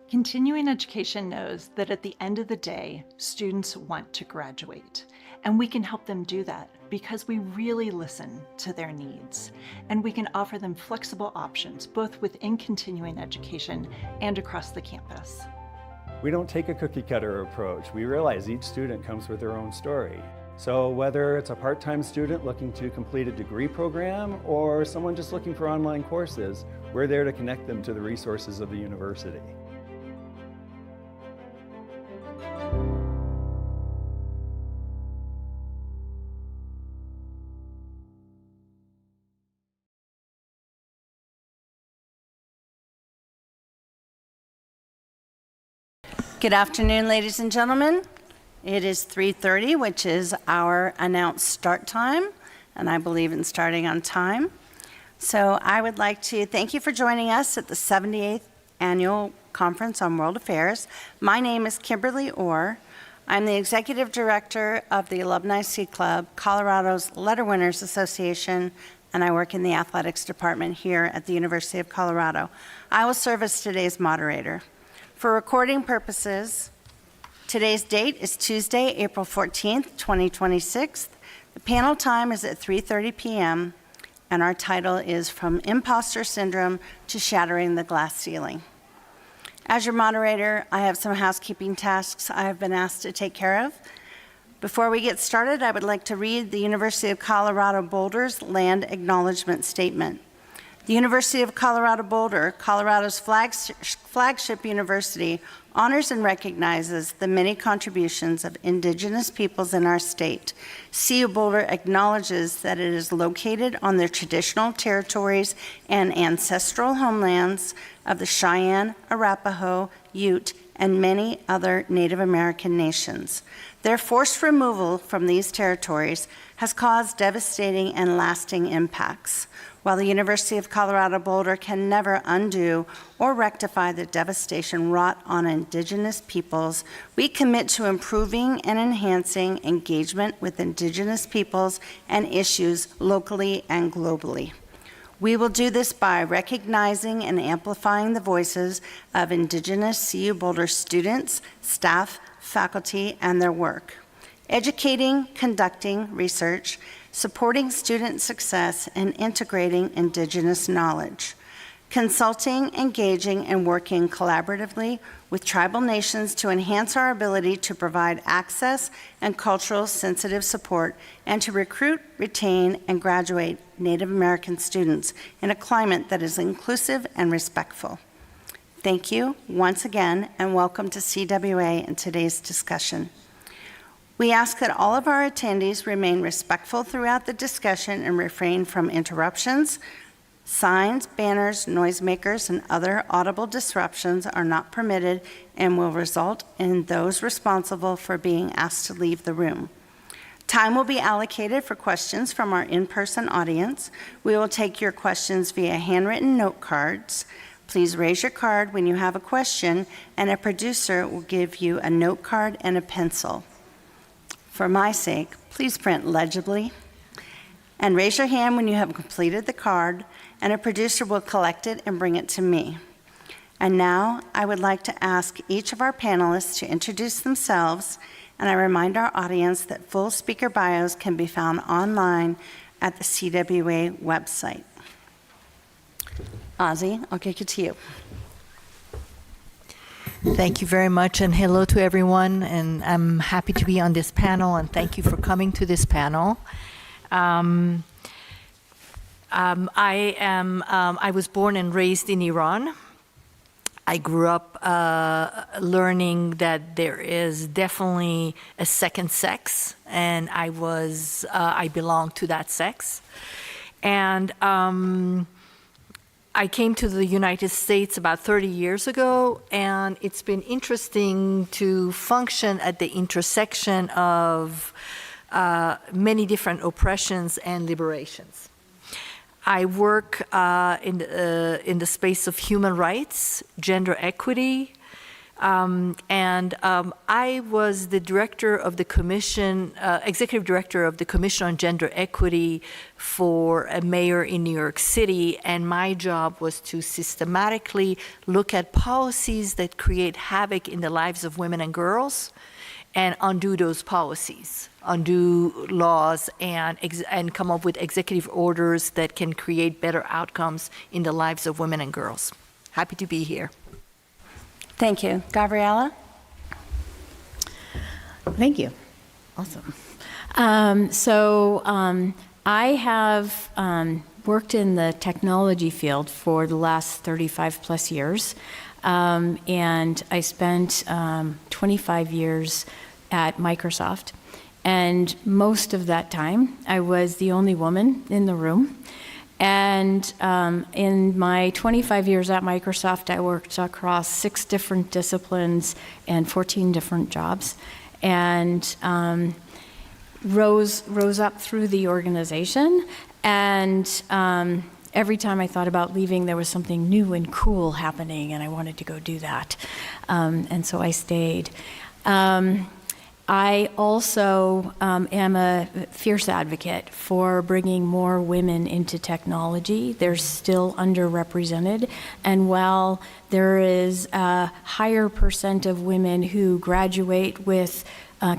Continuing education knows that at the end of the day, students want to graduate, and we can help them do that because we really listen to their needs, and we can offer them flexible options both within continuing education and across the campus. We don't take a cookie cutter approach. We realize each student comes with their own story. So whether it's a part-time student looking to complete a degree program or someone just looking for online courses, we're there to connect them to the resources of the university. Good afternoon, ladies and gentlemen. It is 3:30, which is our announced start time, and I believe in starting on time. So I would like to thank you for joining us at the 78th Annual Conference on World Affairs. My name is Kimberly Orr. I'm the Executive Director of the Alumni Sea Club, Colorado's Letter Winners Association, and I work in the athletics department here at the University of Colorado. I will serve as today's moderator. For recording purposes, today's date is Tuesday, April 14th, 2026. The panel time is at 3:30 p.m., and our title is From Imposter Syndrome to Shattering the Glass Ceiling. As your moderator, I have some housekeeping tasks I have been asked to take care of. Before we get started, I would like to read the University of Colorado Boulder's Land Acknowledgement Statement. The University of Colorado Boulder, Colorado's flagship university, honors and recognizes the many contributions of Indigenous peoples in our state. CU Boulder acknowledges that it is located on the traditional territories and ancestral homelands of the Cheyenne, Arapaho, Ute, and many other Native American nations. Their forced removal from these territories has caused devastating and lasting impacts. While the University of Colorado Boulder can never undo or rectify the devastation wrought on Indigenous peoples, we commit to improving and enhancing engagement with Indigenous peoples and issues locally and globally. We will do this by recognizing and amplifying the voices of Indigenous CU Boulder students, staff, faculty, and their work, educating, conducting research, supporting student success, and integrating Indigenous knowledge, consulting, engaging, and working collaboratively with tribal nations to enhance our ability to provide access and cultural sensitive support, and to recruit, retain, and graduate Native American students in a climate that is inclusive and respectful. Thank you once again, and welcome to CWA and today's discussion. We ask that all of our attendees remain respectful throughout the discussion and refrain from interruptions. Signs, banners, noisemakers, and other audible disruptions are not permitted and will result in those responsible for being asked to leave the room. Time will be allocated for questions from our in-person audience. We will take your questions via handwritten note cards. Please raise your card when you have a question, and a producer will give you a note card and a pencil. For my sake, please print legibly and raise your hand when you have completed the card, and a producer will collect it and bring it to me. And now I would like to ask each of our panelists to introduce themselves, and I remind our audience that full speaker bios can be found online at the CWA website. Ozzy, I'll kick it to you. Thank you very much, and hello to everyone, and I'm happy to be on this panel, and thank you for coming to this panel. I was born and raised in Iran. I grew up learning that there is definitely a second sex, and I belong to that sex. And I came to the United States about 30 years ago, and it's been interesting to function at the intersection of many different oppressions and liberations. I work in the space of human rights, gender equity, I was the director of the commission, executive director of the Commission on Gender Equity for a mayor in New York City, and my job was to systematically look at policies that create havoc in the lives of women and girls and undo those policies, undo laws, and come up with executive orders that can create better outcomes in the lives of women and girls. Happy to be here. Thank you. Gabriella? Thank you. Awesome. I have worked in the technology field for the last 35 plus years, and I spent 25 years at Microsoft, and most of that time I was the only woman in the room. And in my 25 years at Microsoft, I worked across 6 different disciplines and 14 different jobs, and rose up through the organization. And every time I thought about leaving, there was something new and cool happening, and I wanted to go do that. And so I stayed. I also am a fierce advocate for bringing more women into technology. They're still underrepresented, and while there is a higher percent of women who graduate with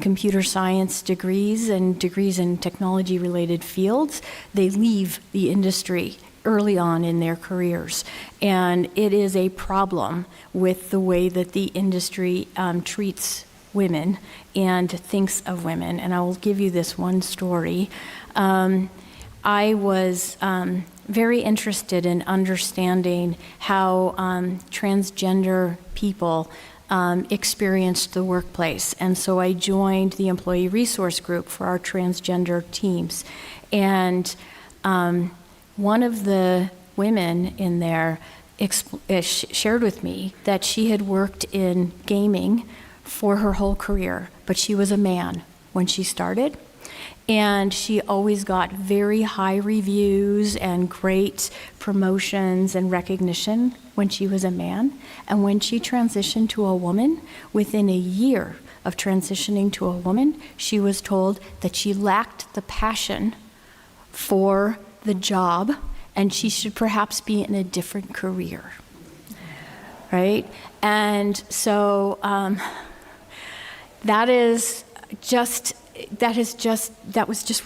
computer science degrees and degrees in technology-related fields, they leave the industry early on in their careers. And it is a problem with the way that the industry treats women and thinks of women. And I will give you this one story. I was very interested in understanding how transgender people experienced the workplace. And so I joined the employee resource group for our transgender teams. And one of the women in there shared with me that she had worked in gaming for her whole career, but she was a man when she started. And she always got very high reviews and great promotions and recognition when she was a man. And when she transitioned to a woman, within a year of transitioning to a woman, she was told that she lacked the passion for the job and she should perhaps be in a different career, right? And so that was just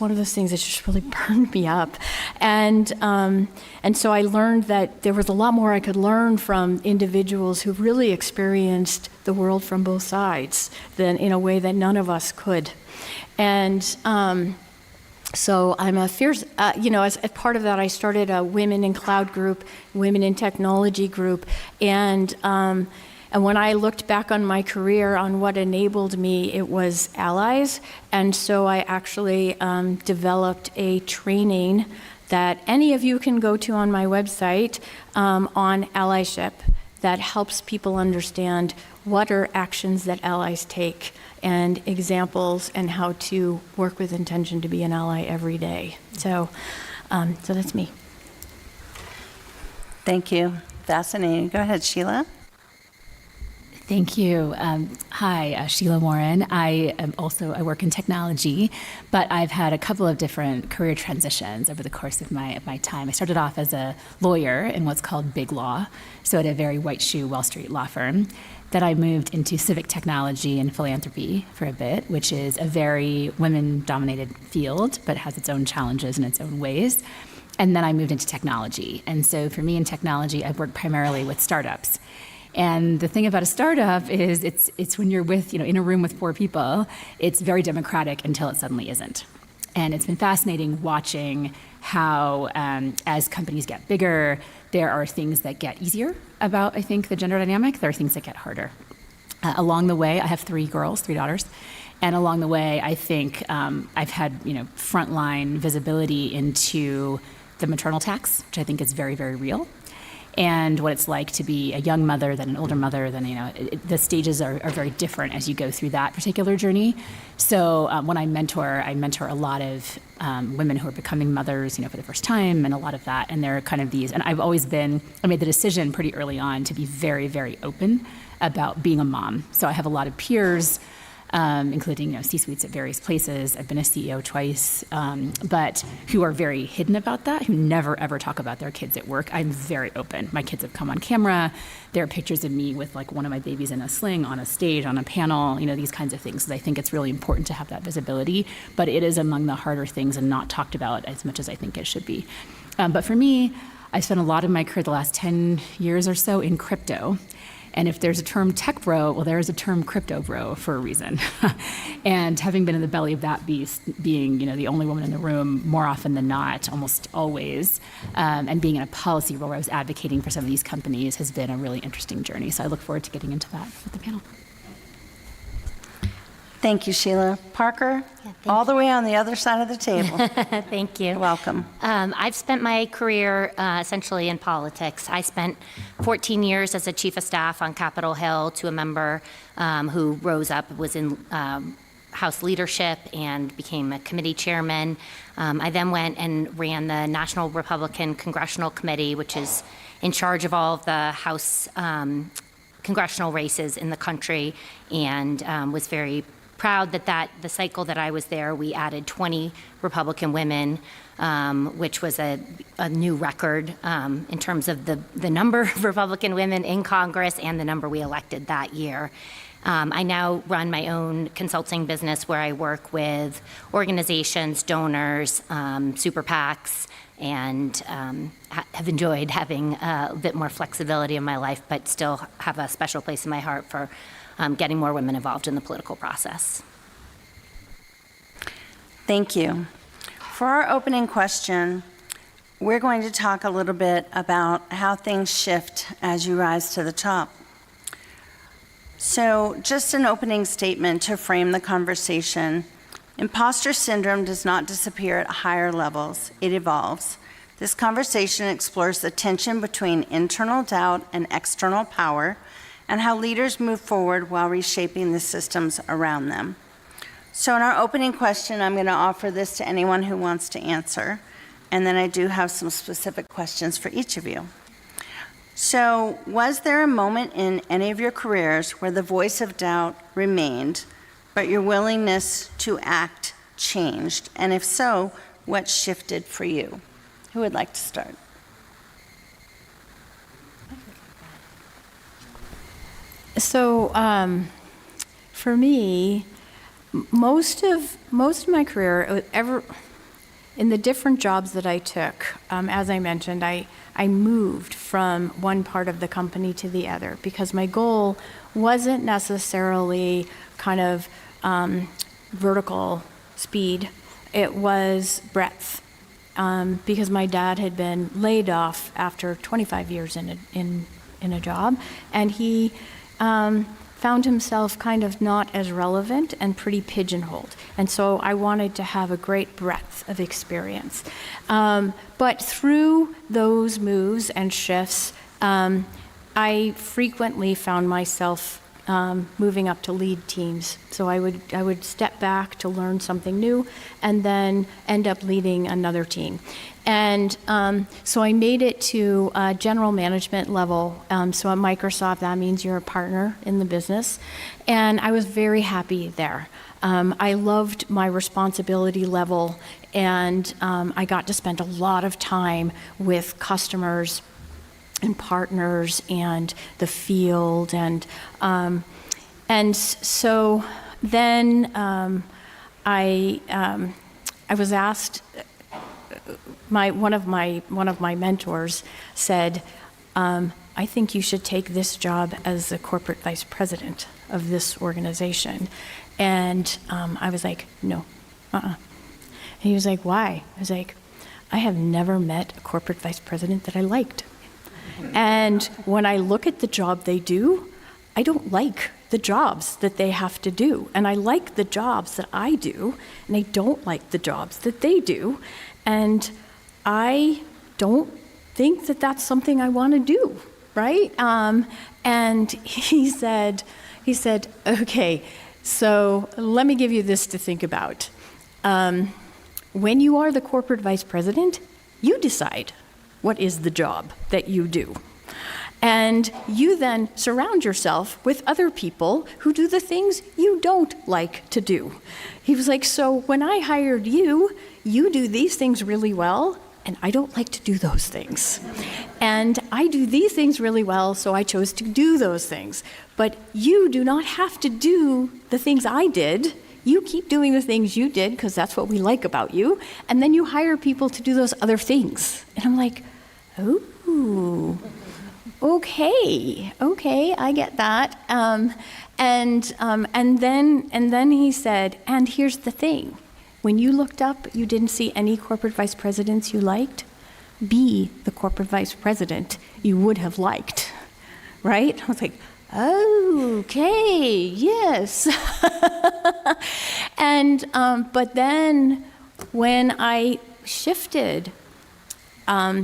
one of those things that just really burned me up. And so I learned that there was a lot more I could learn from individuals who really experienced the world from both sides than in a way that none of us could. And so I'm a fierce, as part of that, I started a Women in Cloud group, Women in Technology group, and when I looked back on my career, on what enabled me, it was allies. And so I actually developed a training that any of you can go to on my website on allyship that helps people understand what are actions that allies take and examples and how to work with intention to be an ally every day. So that's me. Thank you. Fascinating. Go ahead, Sheila. Thank you. Hi, Sheila Warren. I work in technology, but I've had a couple of different career transitions over the course of my time. I started off as a lawyer in what's called big law, so at a very white shoe Wall Street law firm. Then I moved into civic technology and philanthropy for a bit, which is a very women-dominated field, but has its own challenges and its own ways. And then I moved into technology. And so for me in technology, I've worked primarily with startups. And the thing about a startup is it's when you're with, in a room with 4 people, it's very democratic until it suddenly isn't. And it's been fascinating watching how, as companies get bigger, there are things that get easier about, I think, the gender dynamic. There are things that get harder. Along the way, I have 3 daughters. And along the way, I think I've had, frontline visibility into the maternal tax, which I think is very, very real. and what it's like to be a young mother, then an older mother, then, the stages are very different as you go through that particular journey. So when I mentor a lot of women who are becoming mothers, for the first time, and a lot of that, and they're kind of these, and I made the decision pretty early on to be very, very open about being a mom. So I have a lot of peers, including C-suites at various places. I've been a CEO twice, but who are very hidden about that, who never ever talk about their kids at work. I'm very open. My kids have come on camera. There are pictures of me with like one of my babies in a sling on a stage, on a panel, these kinds of things. So I think it's really important to have that visibility, but it is among the harder things and not talked about as much as I think it should be. But for me, I spent a lot of my career, the last 10 years or so, in crypto. And if there's a term tech bro, well, there is a term crypto bro for a reason. And having been in the belly of that beast, being the only woman in the room more often than not, almost always, and being in a policy role where I was advocating for some of these companies has been a really interesting journey. So I look forward to getting into that with the panel. Thank you, Sheila. Parker, all the way on the other side of the table. Thank you. Welcome. I've spent my career essentially in politics. I spent 14 years as a chief of staff on Capitol Hill to a member who rose up, was in House leadership, and became a committee chairman. I then went and ran the National Republican Congressional Committee, which is in charge of all of the House congressional races in the country, and was very proud that the cycle that I was there, we added 20 Republican women, which was a new record in terms of the number of Republican women in Congress and the number we elected that year. I now run my own consulting business where I work with organizations, donors, super PACs, and have enjoyed having a bit more flexibility in my life, but still have a special place in my heart for getting more women involved in the political process. Thank you. For our opening question, we're going to talk a little bit about how things shift as you rise to the top. So just an opening statement to frame the conversation. Imposter syndrome does not disappear at higher levels, it evolves. This conversation explores the tension between internal doubt and external power, and how leaders move forward while reshaping the systems around them. So in our opening question, I'm going to offer this to anyone who wants to answer, and then I do have some specific questions for each of you. So was there a moment in any of your careers where the voice of doubt remained, but your willingness to act changed? And if so, what shifted for you? Who would like to start? So for me, most of my career, in the different jobs that I took, as I mentioned, I moved from one part of the company to the other because my goal wasn't necessarily kind of vertical speed. It was breadth. Because my dad had been laid off after 25 years in a job, and he found himself kind of not as relevant and pretty pigeonholed. And so I wanted to have a great breadth of experience. But through those moves and shifts, I frequently found myself moving up to lead teams. So I would step back to learn something new and then end up leading another team. And so I made it to general management level. So at Microsoft, that means you're a partner in the business. And I was very happy there. I loved my responsibility level, and I got to spend a lot of time with customers and partners and the field, and so then I was asked. One of my mentors said, "I think you should take this job as the corporate vice president of this organization," and I was like, "No, And he was like, "Why?" I was like, "I have never met a corporate vice president that I liked." And when I look at the job they do, I don't like the jobs that they have to do. And I like the jobs that I do, and I don't like the jobs that they do. And I don't think that that's something I want to do, right? And he said, okay, so let me give you this to think about. When you are the corporate vice president, you decide what is the job that you do. And you then surround yourself with other people who do the things you don't like to do. He was like, so when I hired you, you do these things really well, and I don't like to do those things. And I do these things really well, so I chose to do those things. But you do not have to do the things I did. You keep doing the things you did, because that's what we like about you, and then you hire people to do those other things. And I'm like, oh, okay, I get that. And then he said, and here's the thing. When you looked up, you didn't see any corporate vice presidents you liked. Be the corporate vice president you would have liked, right? I was like, okay, yes. And but then when I shifted,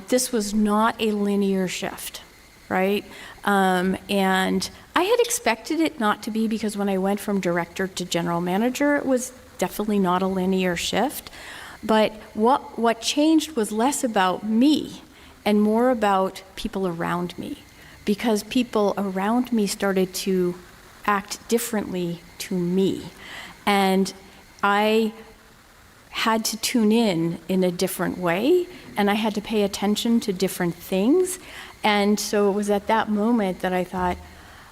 this was not a linear shift, right? And I had expected it not to be, because when I went from director to general manager, it was definitely not a linear shift. But what changed was less about me and more about people around me, because people around me started to act differently to me. And I had to tune in a different way, and I had to pay attention to different things. And so it was at that moment that I thought,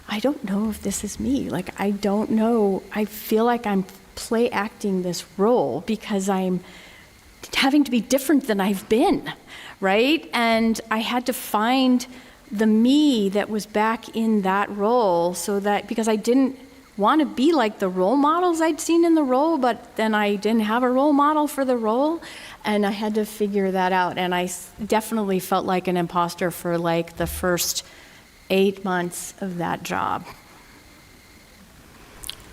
I don't know if this is me. Like, I don't know. I feel like I'm play acting this role because I'm having to be different than I've been, right? And I had to find the me that was back in that role, so that, because I didn't want to be like the role models I'd seen in the role, but then I didn't have a role model for the role, and I had to figure that out. And I definitely felt like an imposter for like the first 8 months of that job.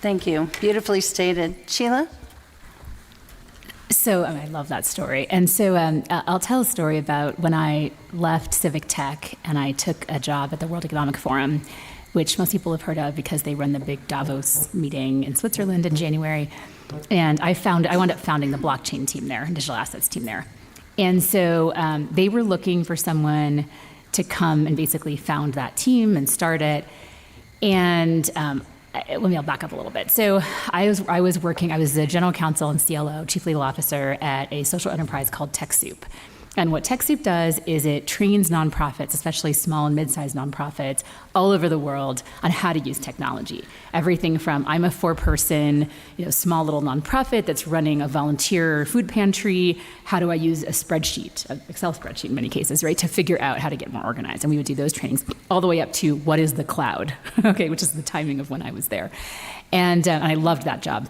Thank you. Beautifully stated. Sheila? So I love that story. And so I'll tell a story about when I left Civic Tech and I took a job at the World Economic Forum, which most people have heard of because they run the big Davos meeting in Switzerland in January. And I wound up founding the blockchain team there, digital assets team there. And so they were looking for someone to come and basically found that team and start it. And I'll back up a little bit. So I was the general counsel and CLO, chief legal officer, at a social enterprise called TechSoup. And what TechSoup does is it trains nonprofits, especially small and mid-sized nonprofits, all over the world on how to use technology. Everything from, I'm a 4-person, small little nonprofit that's running a volunteer food pantry. How do I use a spreadsheet, an Excel spreadsheet in many cases, right, to figure out how to get more organized? And we would do those trainings all the way up to what is the cloud, okay, which is the timing of when I was there. And I loved that job.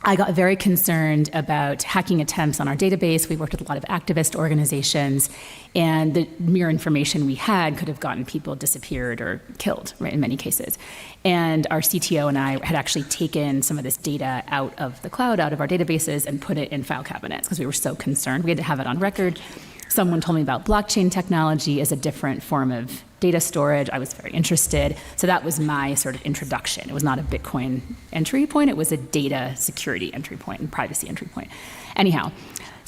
I got very concerned about hacking attempts on our database. We worked with a lot of activist organizations, and the mere information we had could have gotten people disappeared or killed, right, in many cases. And our CTO and I had actually taken some of this data out of the cloud, out of our databases, and put it in file cabinets because we were so concerned. We had to have it on record. Someone told me about blockchain technology as a different form of data storage. I was very interested. So that was my sort of introduction. It was not a Bitcoin entry point. It was a data security entry point and privacy entry point. Anyhow,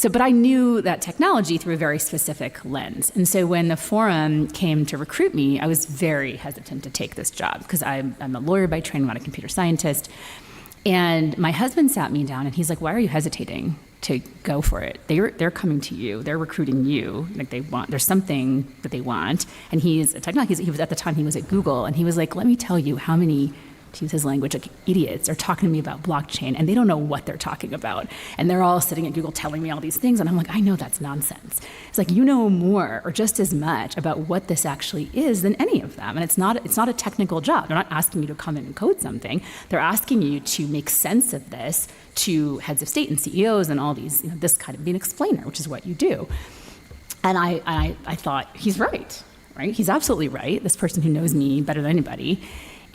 but I knew that technology through a very specific lens. And so when the forum came to recruit me, I was very hesitant to take this job because I'm a lawyer by training, I'm not a computer scientist. And my husband sat me down and he's like, why are you hesitating to go for it? They're coming to you, they're recruiting you, like there's something that they want. And he's a technologist, he was at the time, he was at Google, and he was like, let me tell you how many, to use his language, like idiots are talking to me about blockchain and they don't know what they're talking about. And they're all sitting at Google telling me all these things. And I'm like, I know that's nonsense. It's like, you know more or just as much about what this actually is than any of them. And it's not a technical job. They're not asking you to come in and code something. They're asking you to make sense of this to heads of state and CEOs and all these, this kind of be an explainer, which is what you do. And I thought, he's right? He's absolutely right. This person who knows me better than anybody.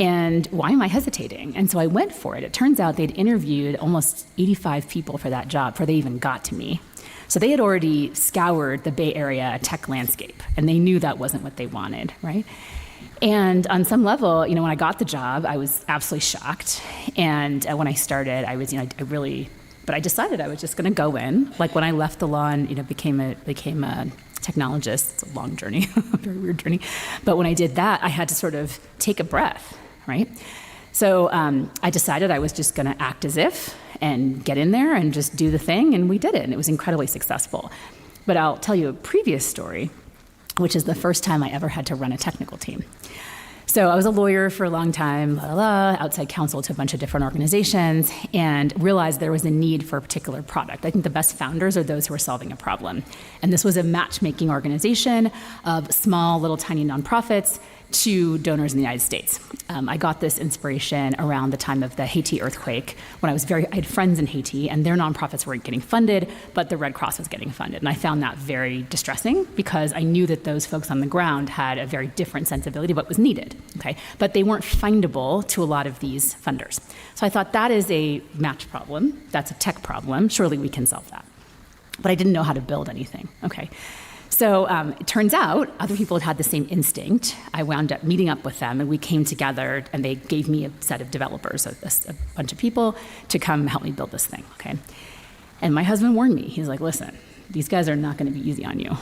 And why am I hesitating? And so I went for it. It turns out they'd interviewed almost 85 people for that job before they even got to me. So they had already scoured the Bay Area tech landscape, and they knew that wasn't what they wanted, right? And on some level, when I got the job, I was absolutely shocked. And when I started, I was, but I decided I was just going to go in. Like when I left the law and became a technologist. It's a long journey, a very weird journey. But when I did that, I had to sort of take a breath, right? So I decided I was just going to act as if and get in there and just do the thing, and we did it, and it was incredibly successful. But I'll tell you a previous story, which is the first time I ever had to run a technical team. So I was a lawyer for a long time, outside counsel to a bunch of different organizations, and realized there was a need for a particular product. I think the best founders are those who are solving a problem. And this was a matchmaking organization of small, little, tiny nonprofits to donors in the United States. I got this inspiration around the time of the Haiti earthquake when I had friends in Haiti and their nonprofits weren't getting funded, but the Red Cross was getting funded. And I found that very distressing because I knew that those folks on the ground had a very different sensibility of what was needed, okay? But they weren't findable to a lot of these funders. So I thought that is a match problem, that's a tech problem, surely we can solve that. But I didn't know how to build anything, okay? So it turns out other people had the same instinct. I wound up meeting up with them, and we came together, and they gave me a set of developers, a bunch of people, to come help me build this thing, okay? And my husband warned me. He's like, listen, these guys are not going to be easy on you,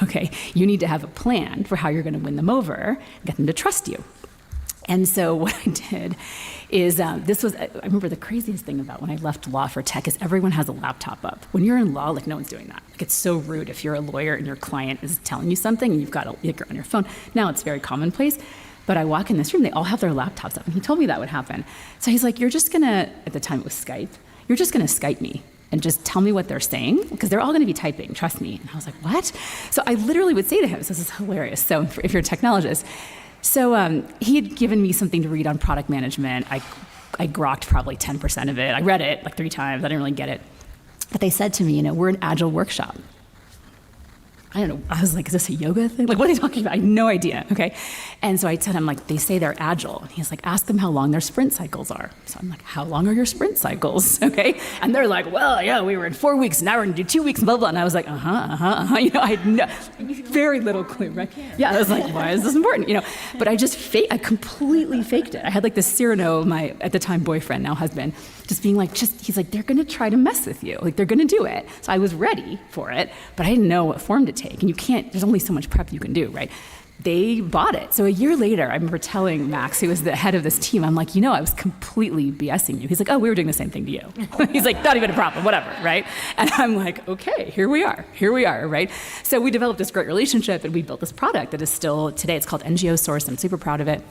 okay? You need to have a plan for how you're going to win them over, get them to trust you. And so what I did is, I remember the craziest thing about when I left law for tech is everyone has a laptop up. When you're in law, no one's doing that. It's so rude if you're a lawyer and your client is telling you something and you're on your phone. Now it's very commonplace. But I walk in this room, they all have their laptops up. And he told me that would happen. So he's like, at the time it was Skype, you're just going to Skype me and just tell me what they're saying, because they're all going to be typing, trust me. And I was like, what? So I literally would say to him, this is hilarious. So if you're a technologist, so he had given me something to read on product management. I grokked probably 10% of it. I read it 3 times. I didn't really get it. But they said to me, we're an agile workshop. I don't know. I was like, is this a yoga thing? What are they talking about? I had no idea, okay? And so I said, they say they're agile. And he's like, ask them how long their sprint cycles are. So I'm like, how long are your sprint cycles, okay? And they're like, well, yeah, we were in 4 weeks, now we're gonna do 2 weeks, blah, blah. And I was like, I had very little clue, right? Yeah, I was like, why is this important, But I completely faked it. I had this Cyrano, my, at the time, boyfriend, now husband, just being he's like, they're gonna try to mess with you. They're gonna do it. So I was ready for it, but I didn't know what form to take. And there's only so much prep you can do, right? They bought it. So a year later, I remember telling Max, who was the head of this team, I'm like, I was completely BSing you. He's like, oh, we were doing the same thing to you. He's like, not even a problem, whatever, right? And I'm like, okay, here we are, right? So we developed this great relationship, and we built this product that is still, today it's called NGO Source. I'm super proud of it.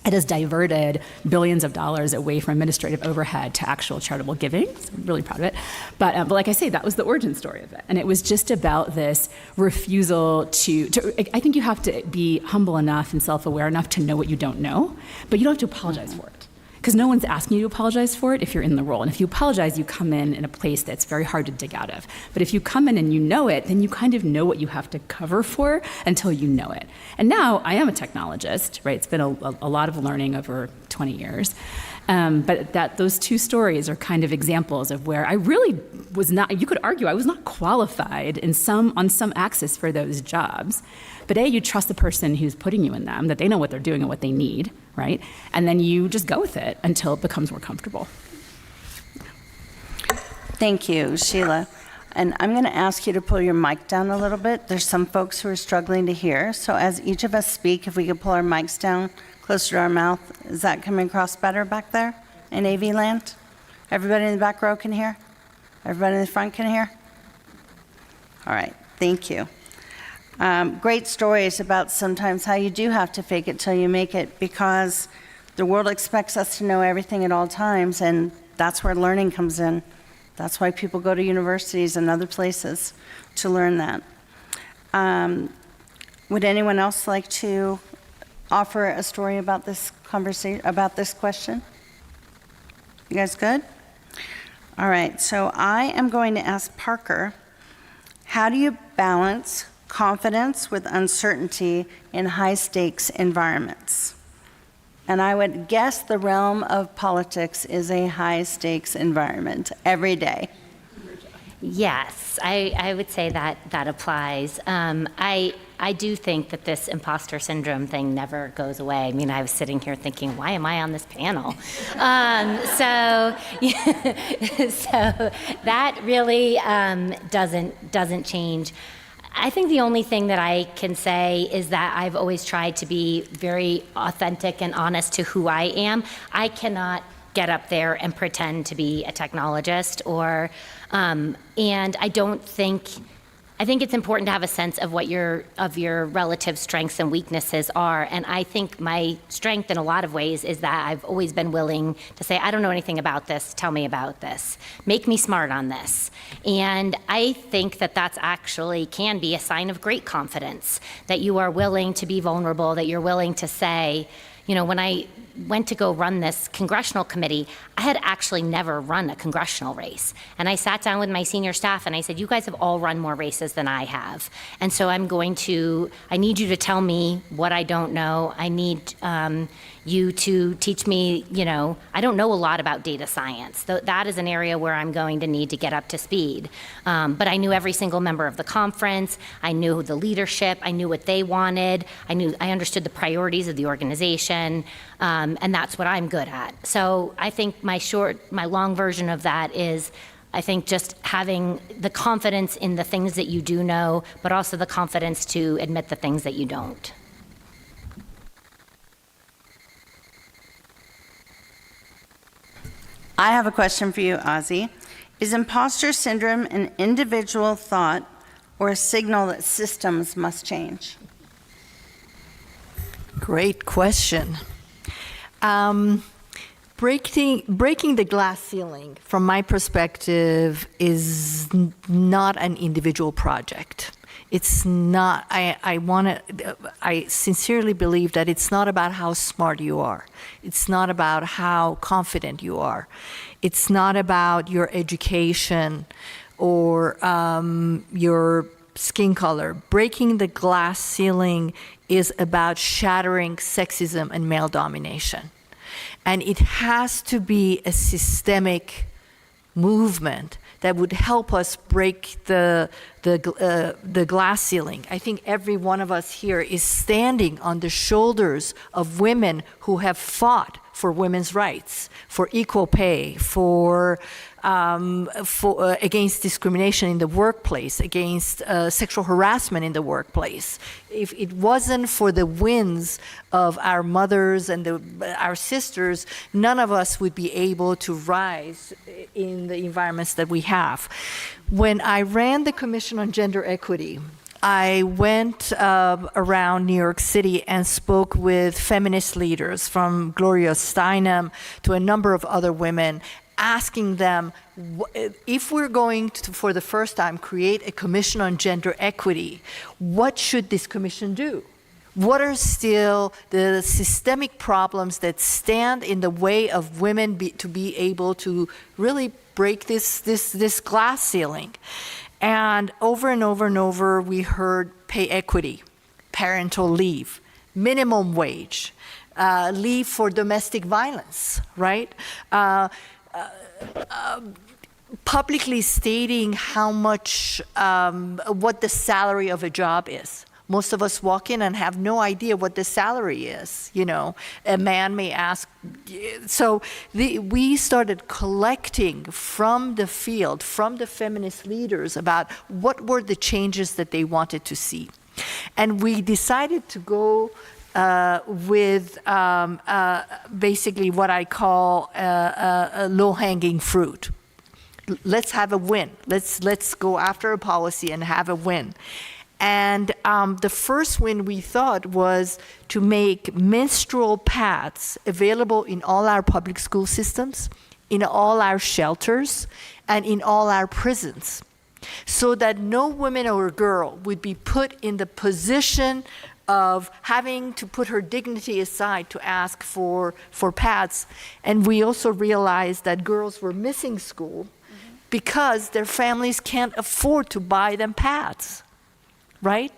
It has diverted billions of dollars away from administrative overhead to actual charitable giving. So I'm really proud of it. But like I say, that was the origin story of it. And it was just about this refusal I think you have to be humble enough and self-aware enough to know what you don't know, but you don't have to apologize for it. Because no one's asking you to apologize for it if you're in the role. And if you apologize, you come in a place that's very hard to dig out of. But if you come in and you know it, then you kind of know what you have to cover for until you know it. And now I am a technologist, right? It's been a lot of learning over 20 years. But those 2 stories are kind of examples of where I really was not, you could argue I was not qualified on some axis for those jobs. But you trust the person who's putting you in them, that they know what they're doing and what they need, right? And then you just go with it until it becomes more comfortable. Thank you, Sheila. And I'm going to ask you to pull your mic down a little bit. There's some folks who are struggling to hear. So as each of us speak, if we could pull our mics down closer to our mouth. Is that coming across better back there in AV land? Everybody in the back row can hear? Everybody in the front can hear? All right, thank you. Great stories about sometimes how you do have to fake it till you make it, because the world expects us to know everything at all times, and that's where learning comes in. That's why people go to universities and other places to learn that. Would anyone else like to offer a story about this conversation, about this question? You guys good? All right, so I am going to ask Parker, how do you balance confidence with uncertainty in high-stakes environments? And I would guess the realm of politics is a high-stakes environment every day. Yes, I would say that that applies. I do think that this imposter syndrome thing never goes away. I mean, I was sitting here thinking, why am I on this panel? So that really doesn't change. I think the only thing that I can say is that I've always tried to be very authentic and honest to who I am. I cannot get up there and pretend to be a technologist and I think it's important to have a sense of what your relative strengths and weaknesses are. And I think my strength in a lot of ways is that I've always been willing to say, I don't know anything about this, tell me about this. Make me smart on this. And I think that that's actually can be a sign of great confidence, that you are willing to be vulnerable, that you're willing to say, you know, when I went to go run this congressional committee, I had actually never run a congressional race. And I sat down with my senior staff and I said, you guys have all run more races than I have. And so I need you to tell me what I don't know. I need you to teach me, you know, I don't know a lot about data science. That is an area where I'm going to need to get up to speed. But I knew every single member of the conference. I knew the leadership. I knew what they wanted. I understood the priorities of the organization. And that's what I'm good at. So I think my long version of that is, I think just having the confidence in the things that you do know, but also the confidence to admit the things that you don't. I have a question for you, Ozzy. Is imposter syndrome an individual thought or a signal that systems must change? Great question. Breaking the glass ceiling, from my perspective, is not an individual project. It's not, I sincerely believe that it's not about how smart you are. It's not about how confident you are. It's not about your education or your skin color. Breaking the glass ceiling is about shattering sexism and male domination. And it has to be a systemic movement that would help us break the glass ceiling. I think every one of us here is standing on the shoulders of women who have fought for women's rights, for equal pay, for against discrimination in the workplace, against sexual harassment in the workplace. If it wasn't for the wins of our mothers and our sisters, none of us would be able to rise in the environments that we have. When I ran the Commission on Gender Equity, I went around New York City and spoke with feminist leaders, from Gloria Steinem to a number of other women, asking them, if we're going to, for the first time, create a Commission on Gender Equity, what should this commission do? What are still the systemic problems that stand in the way of women to be able to really break this glass ceiling? And over, we heard pay equity, parental leave, minimum wage, leave for domestic violence, right? Publicly stating how much, what the salary of a job is. Most of us walk in and have no idea what the salary is. You know, a man may ask. So we started collecting from the field, from the feminist leaders, about what were the changes that they wanted to see. And we decided to go with basically what I call a low-hanging fruit. Let's have a win. Let's go after a policy and have a win. And the first win we thought was to make menstrual pads available in all our public school systems, in all our shelters, and in all our prisons, so that no woman or girl would be put in the position of having to put her dignity aside to ask for pads. And we also realized that girls were missing school because their families can't afford to buy them pads. Right?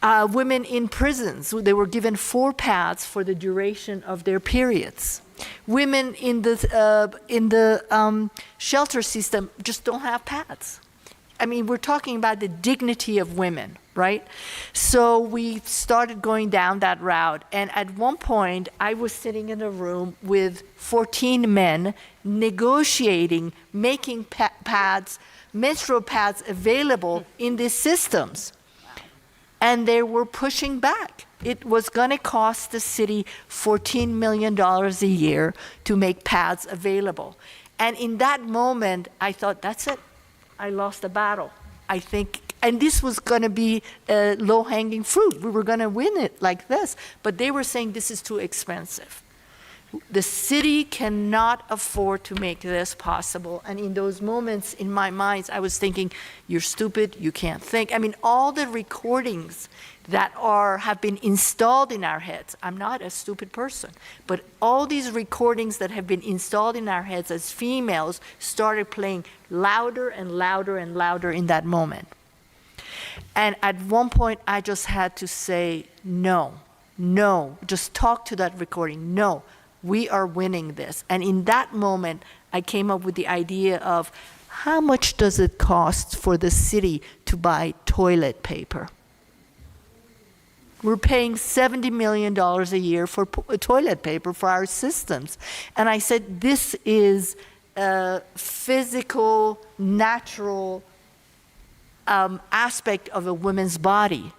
Women in prisons, they were given 4 pads for the duration of their periods. Women in the shelter system just don't have pads. I mean, we're talking about the dignity of women, right? So we started going down that route. And at one point, I was sitting in a room with 14 men negotiating, making pads, menstrual pads available in these systems. And they were pushing back. It was going to cost the city $14 million a year to make pads available. And in that moment, I thought, that's it. I lost the battle. I think, and this was going to be low-hanging fruit. We were going to win it like this. But they were saying this is too expensive. The city cannot afford to make this possible. And in those moments, in my mind, I was thinking, you're stupid, you can't think. I mean, all the recordings that have been installed in our heads. I'm not a stupid person, but all these recordings that have been installed in our heads as females started playing louder and louder and louder in that moment. And at one point, I just had to say, no, just talk to that recording, no. We are winning this. And in that moment, I came up with the idea of how much does it cost for the city to buy toilet paper? We're paying $70 million a year for toilet paper for our systems. And I said, this is a physical, natural aspect of a woman's body.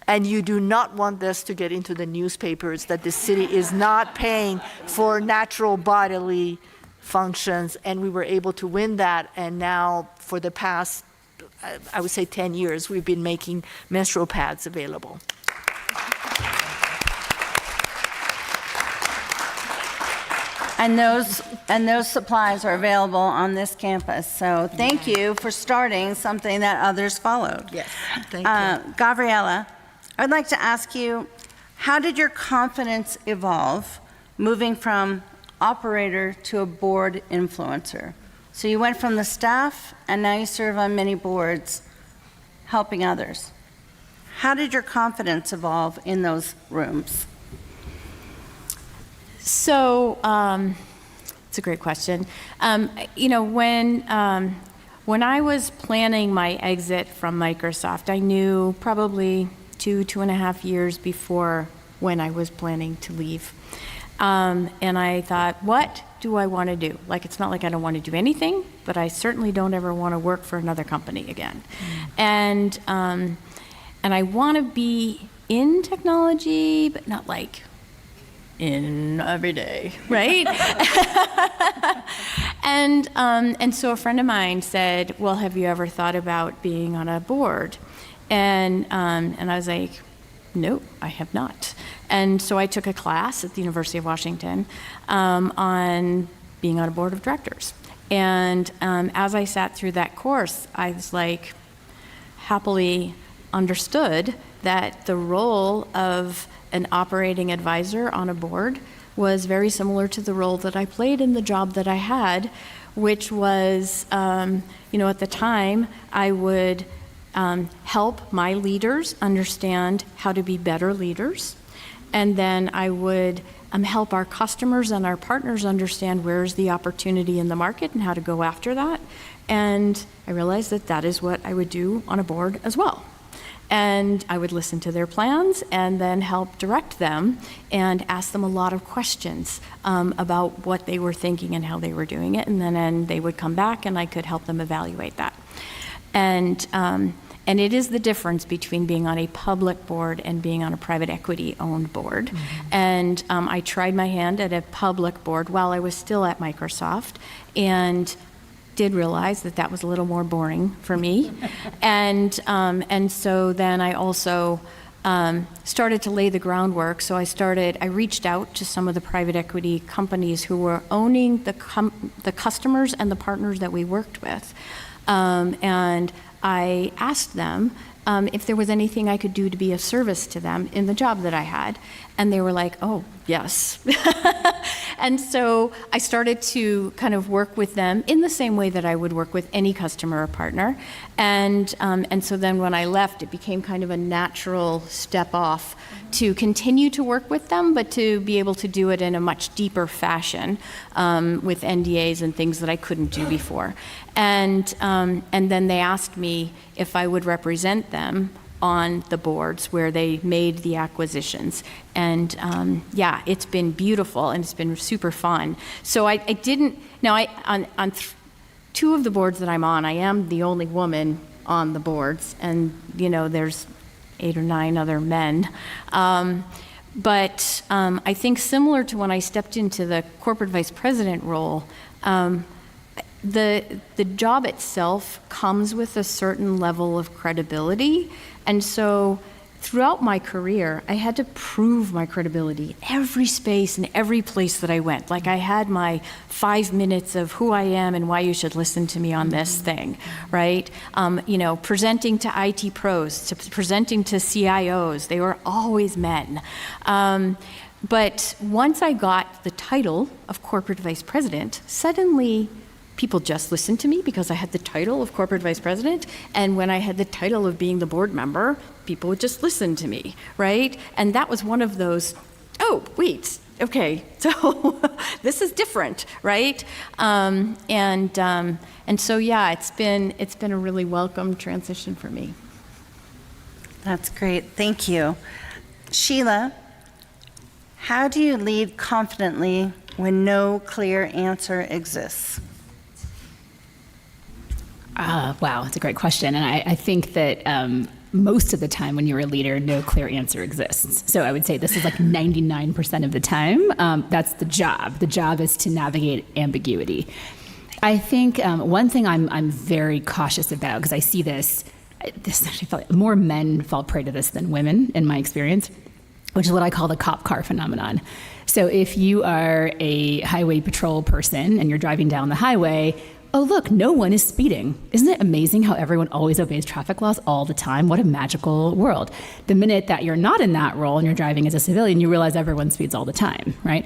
And you do not want this to get into the newspapers that the city is not paying for natural bodily functions. And we were able to win that. And now for the past, I would say 10 years, we've been making menstrual pads available. And those supplies are available on this campus. So thank you for starting something that others followed. Yes, thank you. Gabriella, I'd like to ask you, how did your confidence evolve moving from operator to a board influencer? So you went from the staff, and now you serve on many boards, helping others. How did your confidence evolve in those rooms? So it's a great question. When I was planning my exit from Microsoft, I knew probably 2.5 years before when I was planning to leave. And I thought, what do I want to do? Like, it's not like I don't want to do anything, but I certainly don't ever want to work for another company again. And I want to be in technology, but not like in every day, right? And so a friend of mine said, well, have you ever thought about being on a board? And I was like, no, I have not. And so I took a class at the University of Washington on being on a board of directors. And as I sat through that course, I was like, happily understood that the role of an operating advisor on a board was very similar to the role that I played in the job that I had, which was, at the time, I would help my leaders understand how to be better leaders. And then I would help our customers and our partners understand where's the opportunity in the market and how to go after that. And I realized that that is what I would do on a board as well. And I would listen to their plans and then help direct them and ask them a lot of questions about what they were thinking and how they were doing it. And then they would come back and I could help them evaluate that. And it is the difference between being on a public board and being on a private equity owned board. Mm-hmm. And I tried my hand at a public board while I was still at Microsoft and did realize that that was a little more boring for me. And so then I also started to lay the groundwork. So I reached out to some of the private equity companies who were owning the customers and the partners that we worked with. And I asked them, if there was anything I could do to be of service to them in the job that I had. And they were like, oh, yes. And so I started to kind of work with them in the same way that I would work with any customer or partner. And so then when I left, it became kind of a natural step off to continue to work with them, but to be able to do it in a much deeper fashion with NDAs and things that I couldn't do before. And then they asked me if I would represent them on the boards where they made the acquisitions. And yeah, it's been beautiful and it's been super fun. So I didn't, now on two of the boards that I'm on, I am the only woman on the boards, and there's 8 or 9 other men. But I think similar to when I stepped into the corporate vice president role, the job itself comes with a certain level of credibility. And so throughout my career, I had to prove my credibility every space and every place that I went. Like I had my 5 minutes of who I am and why you should listen to me on this thing, right? Presenting to IT pros, to presenting to CIOs, they were always men. But once I got the title of corporate vice president, suddenly people just listened to me because I had the title of corporate vice president. And when I had the title of being the board member, people would just listen to me, right? And that was one of those, oh, wait, okay, so this is different, right? And so, yeah, it's been a really welcome transition for me. That's great. Thank you. Sheila, how do you lead confidently when no clear answer exists? Wow, that's a great question. And I think that most of the time when you're a leader, no clear answer exists. So I would say this is like 99% of the time. That's the job. The job is to navigate ambiguity. I think one thing I'm very cautious about, because I see this actually felt like more men fall prey to this than women in my experience, which is what I call the cop car phenomenon. So if you are a highway patrol person and you're driving down the highway, oh, look, no one is speeding. Isn't it amazing how everyone always obeys traffic laws all the time? What a magical world. The minute that you're not in that role and you're driving as a civilian, you realize everyone speeds all the time, right?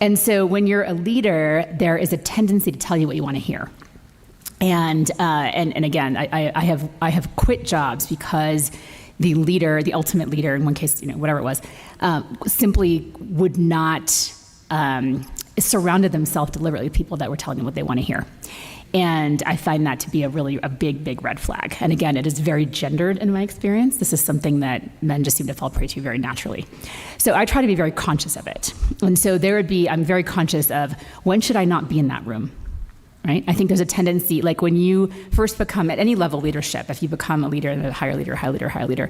And so when you're a leader, there is a tendency to tell you what you want to hear. And again, I have quit jobs because the leader, the ultimate leader, in one case, whatever it was, simply would not surrounded themselves deliberately with people that were telling them what they want to hear. And I find that to be a big, big red flag. And again, it is very gendered in my experience. This is something that men just seem to fall prey to very naturally. So I try to be very conscious of it. And so I'm very conscious of when should I not be in that room, right? I think there's a tendency, like when you first become at any level leadership, if you become a leader, a higher leader,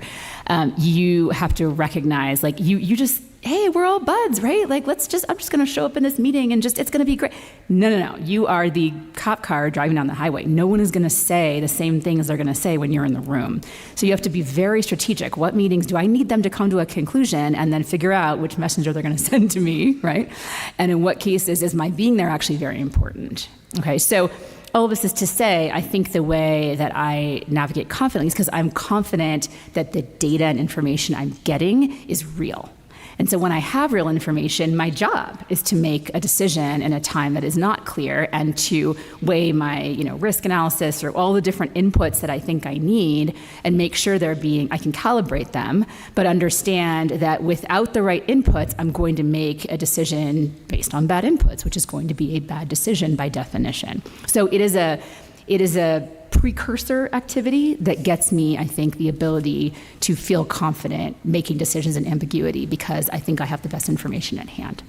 you have to recognize, like you just, hey, we're all buds, right? Like I'm just going to show up in this meeting and it's going to be great. No. You are the cop car driving down the highway. No one is going to say the same things they're going to say when you're in the room. So you have to be very strategic. What meetings do I need them to come to a conclusion and then figure out which messenger they're going to send to me, right? And in what cases is my being there actually very important? Okay, so all of this is to say, I think the way that I navigate confidently is because I'm confident that the data and information I'm getting is real. And so when I have real information, my job is to make a decision in a time that is not clear and to weigh my, risk analysis or all the different inputs that I think I need and make sure I can calibrate them, but understand that without the right inputs, I'm going to make a decision based on bad inputs, which is going to be a bad decision by definition. So it is a precursor activity that gets me, I think, the ability to feel confident making decisions in ambiguity because I think I have the best information at hand.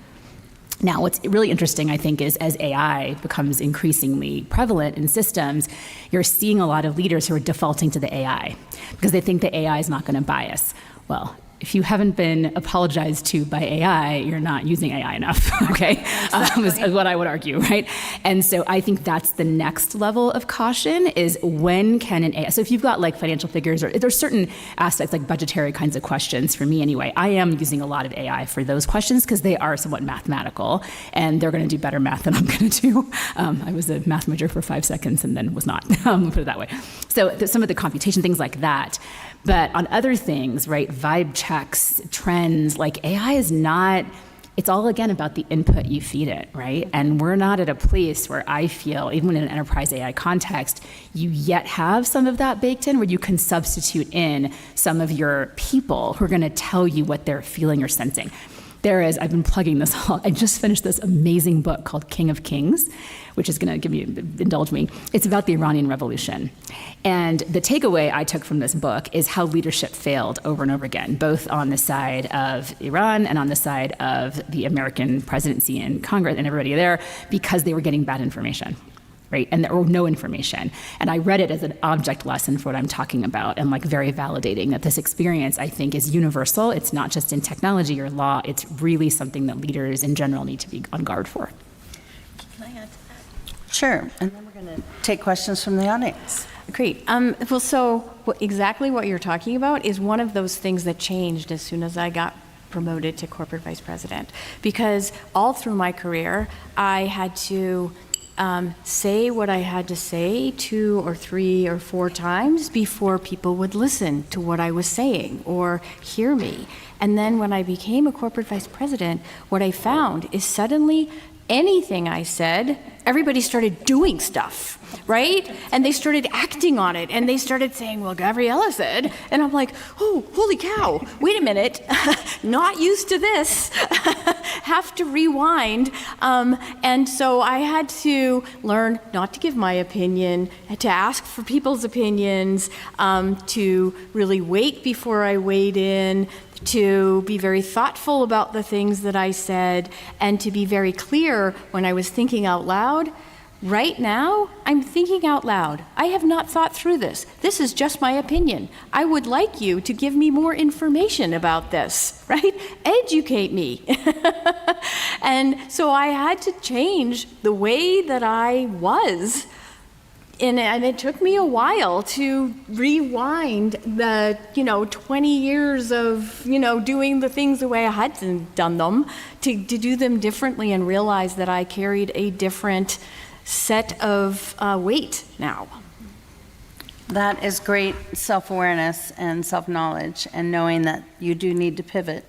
Now, what's really interesting, I think, is as AI becomes increasingly prevalent in systems, you're seeing a lot of leaders who are defaulting to the AI because they think the AI is not going to bias. Well, if you haven't been apologized to by AI, you're not using AI enough, okay? Is what I would argue, right? And so I think that's the next level of caution is when can an AI, so if you've got like financial figures or there's certain aspects like budgetary kinds of questions for me anyway, I am using a lot of AI for those questions because they are somewhat mathematical and they're gonna do better math than I'm gonna do. I was a math major for 5 seconds and then was not, put it that way. So some of the computation, things like that. But on other things, right, vibe checks, trends, like AI is not, it's all again about the input you feed it, right? And we're not at a place where I feel, even in an enterprise AI context, you yet have some of that baked in where you can substitute in some of your people who are gonna tell you what they're feeling or sensing. There is, I've been plugging this all, I just finished this amazing book called King of Kings, which is gonna indulge me. It's about the Iranian Revolution. And the takeaway I took from this book is how leadership failed over and over again, both on the side of Iran and on the side of the American presidency and Congress and everybody there, because they were getting bad information. Right? And there were no information. And I read it as an object lesson for what I'm talking about, and like very validating that this experience, I think, is universal. It's not just in technology or law, it's really something that leaders in general need to be on guard for. Can I add to that? Sure, and then we're gonna take questions from the audience. Great. Well, so exactly what you're talking about is one of those things that changed as soon as I got promoted to corporate vice president. Because all through my career, I had to say what I had to say 2 or 3 or 4 times before people would listen to what I was saying or hear me. And then when I became a corporate vice president, what I found is suddenly anything I said, everybody started doing stuff, right? And they started acting on it, and they started saying, well, Gabriella said, and I'm like, oh, holy cow, wait a minute, not used to this, have to rewind. And so I had to learn not to give my opinion, to ask for people's opinions, to really wait before I weighed in, to be very thoughtful about the things that I said, and to be very clear when I was thinking out loud. Right now, I'm thinking out loud. I have not thought through this. This is just my opinion. I would like you to give me more information about this, right? Educate me. And so I had to change the way that I was. And it took me a while to rewind the, 20 years of, doing the things the way I had done them, to do them differently and realize that I carried a different set of weight now. That is great self-awareness and self-knowledge, and knowing that you do need to pivot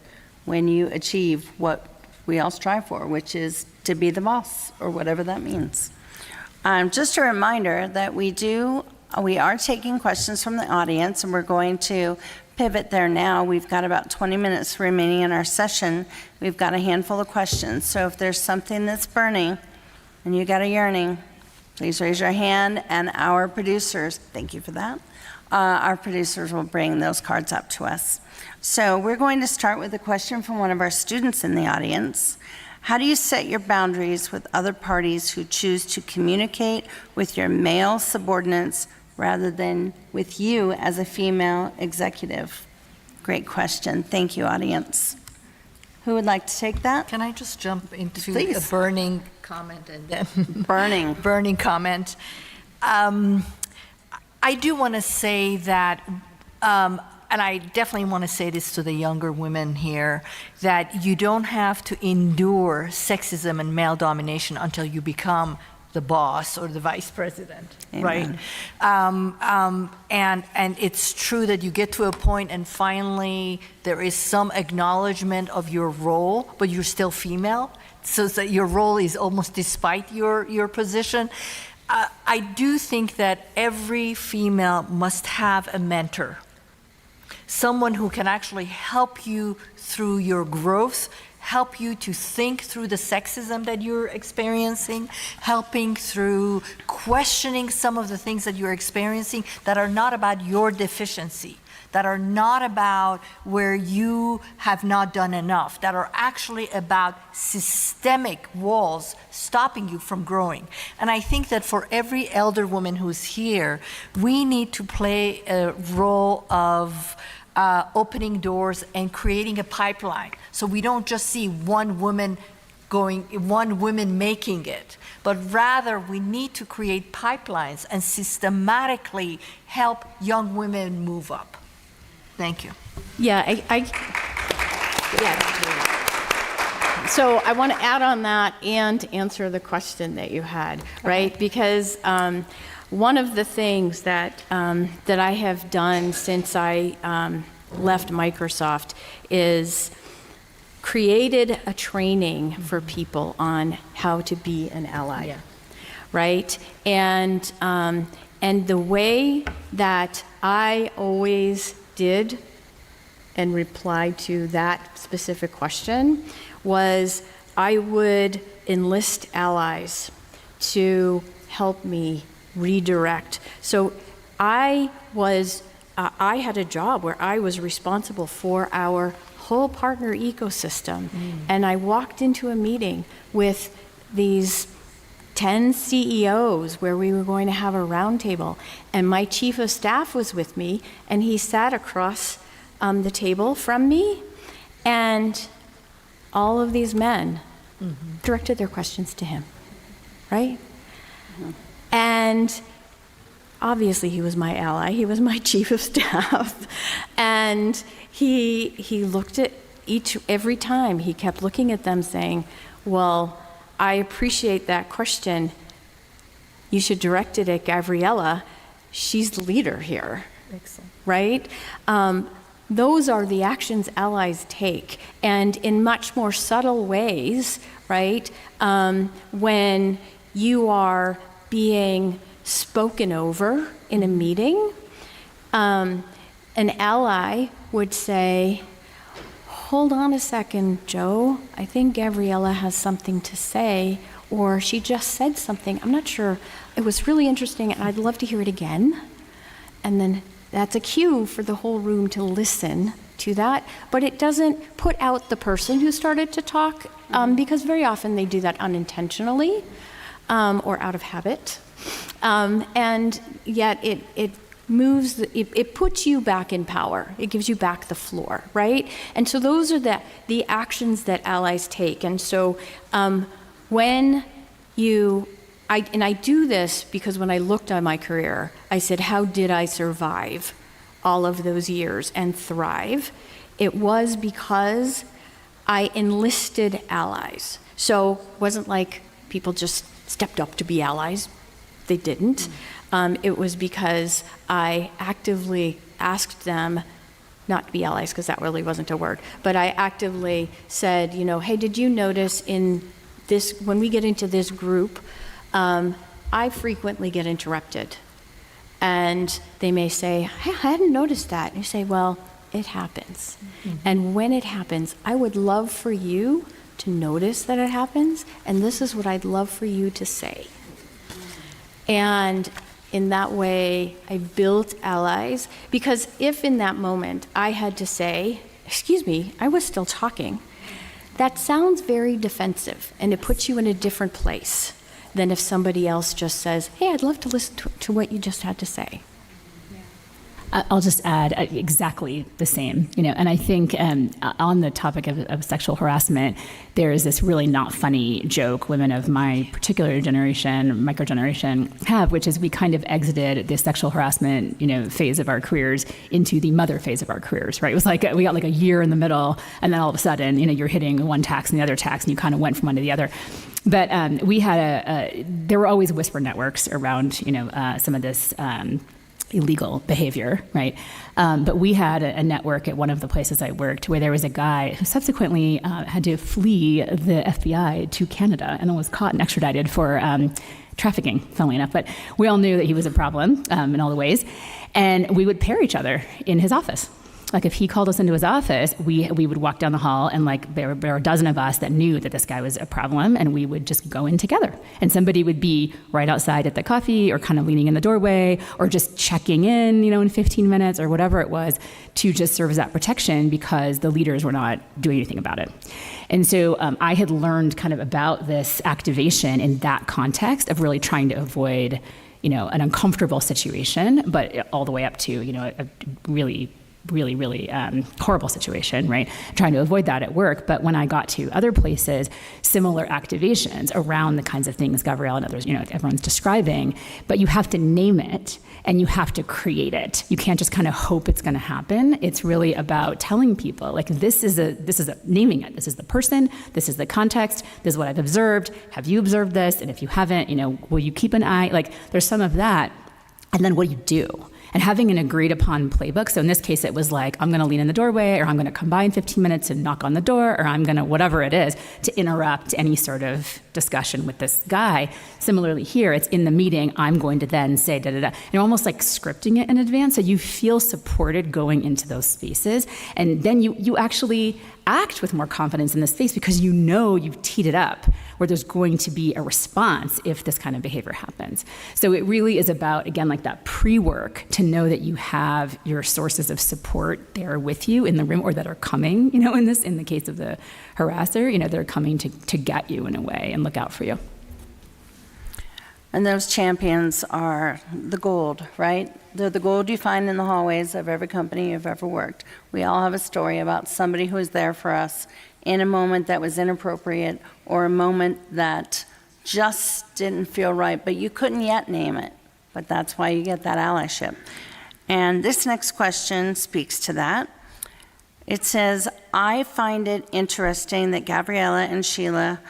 when you achieve what we all strive for, which is to be the boss, or whatever that means. Just a reminder that we are taking questions from the audience, and we're going to pivot there now. We've got about 20 minutes remaining in our session. We've got a handful of questions. So if there's something that's burning and you got a yearning, please raise your hand, and our producers, thank you for that, our producers will bring those cards up to us. So we're going to start with a question from one of our students in the audience. How do you set your boundaries with other parties who choose to communicate with your male subordinates rather than with you as a female executive? Great question. Thank you, audience. Who would like to take that? Can I just jump into Please. a burning comment and then Burning comment? I do want to say that, and I definitely want to say this to the younger women here, that you don't have to endure sexism and male domination until you become the boss or the vice president, Amen. right? And it's true that you get to a point and finally there is some acknowledgement of your role, but you're still female, so that your role is almost despite your position. I do think that every female must have a mentor, someone who can actually help you through your growth, help you to think through the sexism that you're experiencing, helping through questioning some of the things that you're experiencing that are not about your deficiency, that are not about where you have not done enough, that are actually about systemic walls stopping you from growing. And I think that for every elder woman who's here, we need to play a role of opening doors and creating a pipeline. So we don't just see one woman making it, but rather we need to create pipelines and systematically help young women move up. Thank you. Yeah, So I want to add on that and answer the question that you had, right? Because one of the things that I have done since I left Microsoft is created a training for people on how to be an ally, right? And the way that I always did and replied to that specific question was I would enlist allies to help me redirect. So I had a job where I was responsible for our whole partner ecosystem. And I walked into a meeting with these 10 CEOs where we were going to have a roundtable. And my chief of staff was with me, and he sat across the table from me. And all of these men directed their questions to him, right? And obviously he was my ally, he was my chief of staff. And he looked at every time, he kept looking at them saying, well, I appreciate that question. You should direct it at Gabriella. She's the leader here. Excellent. Right? Those are the actions allies take. And in much more subtle ways, right, when you are being spoken over in a meeting, an ally would say, hold on a second, Joe. I think Gabriella has something to say, or she just said something. I'm not sure. It was really interesting, and I'd love to hear it again. And then that's a cue for the whole room to listen to that. But it doesn't put out the person who started to talk, because very often they do that unintentionally or out of habit. And yet it moves, it puts you back in power. It gives you back the floor, right? And so those are the actions that allies take. And so when I do this because when I looked at my career, I said, how did I survive all of those years and thrive? It was because I enlisted allies. So it wasn't like people just stepped up to be allies. They didn't. It was because I actively asked them not to be allies, because that really wasn't a word, but I actively said, hey, did you notice in this, when we get into this group, I frequently get interrupted. And they may say, hey, I hadn't noticed that. And you say, well, it happens. And when it happens, I would love for you to notice that it happens, and this is what I'd love for you to say. And in that way, I built allies, because if in that moment I had to say, excuse me, I was still talking, that sounds very defensive, and it puts you in a different place than if somebody else just says, hey, I'd love to listen to what you just had to say. I'll just add exactly the same, and I think on the topic of sexual harassment, there is this really not funny joke women of my particular generation, microgeneration, have, which is we kind of exited the sexual harassment, phase of our careers into the mother phase of our careers, right? It was like we got like a year in the middle, and then all of a sudden, you're hitting one tax and the other tax, and you kind of went from one to the other. But we had there were always whisper networks around, some of this illegal behavior, right? But we had a network at one of the places I worked where there was a guy who subsequently had to flee the FBI to Canada and then was caught and extradited for trafficking, funnily enough. But we all knew that he was a problem in all the ways. And we would pair each other in his office. Like if he called us into his office, we would walk down the hall, and like there were a dozen of us that knew that this guy was a problem, and we would just go in together. And somebody would be right outside at the coffee, or kind of leaning in the doorway, or just checking in 15 minutes or whatever it was, to just serve as that protection because the leaders were not doing anything about it. And so I had learned kind of about this activation in that context of really trying to avoid, an uncomfortable situation, but all the way up to, a really really, really horrible situation, right? Trying to avoid that at work. But when I got to other places, similar activations around the kinds of things Gabrielle and others, everyone's describing, but you have to name it and you have to create it. You can't just kind of hope it's going to happen. It's really about telling people, like, this is naming it. This is the person, this is the context, this is what I've observed. Have you observed this? And if you haven't, will you keep an eye? Like, there's some of that. And then what do you do? And having an agreed upon playbook. So in this case, it was like, I'm going to lean in the doorway, or I'm going to come by in 15 minutes and knock on the door, or I'm going to, whatever it is, to interrupt any sort of discussion with this guy. Similarly here, it's in the meeting, I'm going to then say da-da-da. And you're almost like scripting it in advance, so you feel supported going into those spaces. And then you actually act with more confidence in the space because you've teed it up where there's going to be a response if this kind of behavior happens. So it really is about, again, like that pre-work to know that you have your sources of support there with you in the room, or that are coming, in the case of the harasser, they're coming to get you in a way and look out for you. And those champions are the gold, right? They're the gold you find in the hallways of every company you've ever worked. We all have a story about somebody who was there for us in a moment that was inappropriate, or a moment that just didn't feel right, but you couldn't yet name it. But that's why you get that allyship. And this next question speaks to that. It says, I find it interesting that Gabriella and Sheila,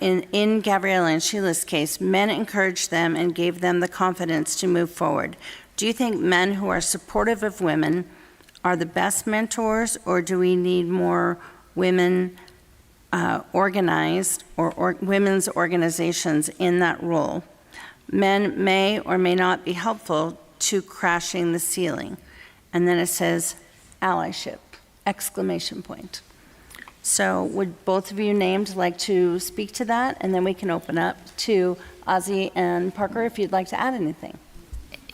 in Gabriella and Sheila's case, men encouraged them and gave them the confidence to move forward. Do you think men who are supportive of women are the best mentors, or do we need more women organized or women's organizations in that role? Men may or may not be helpful to crashing the ceiling. And then it says, allyship, exclamation point. So would both of you named like to speak to that? And then we can open up to Ozzy and Parker if you'd like to add anything.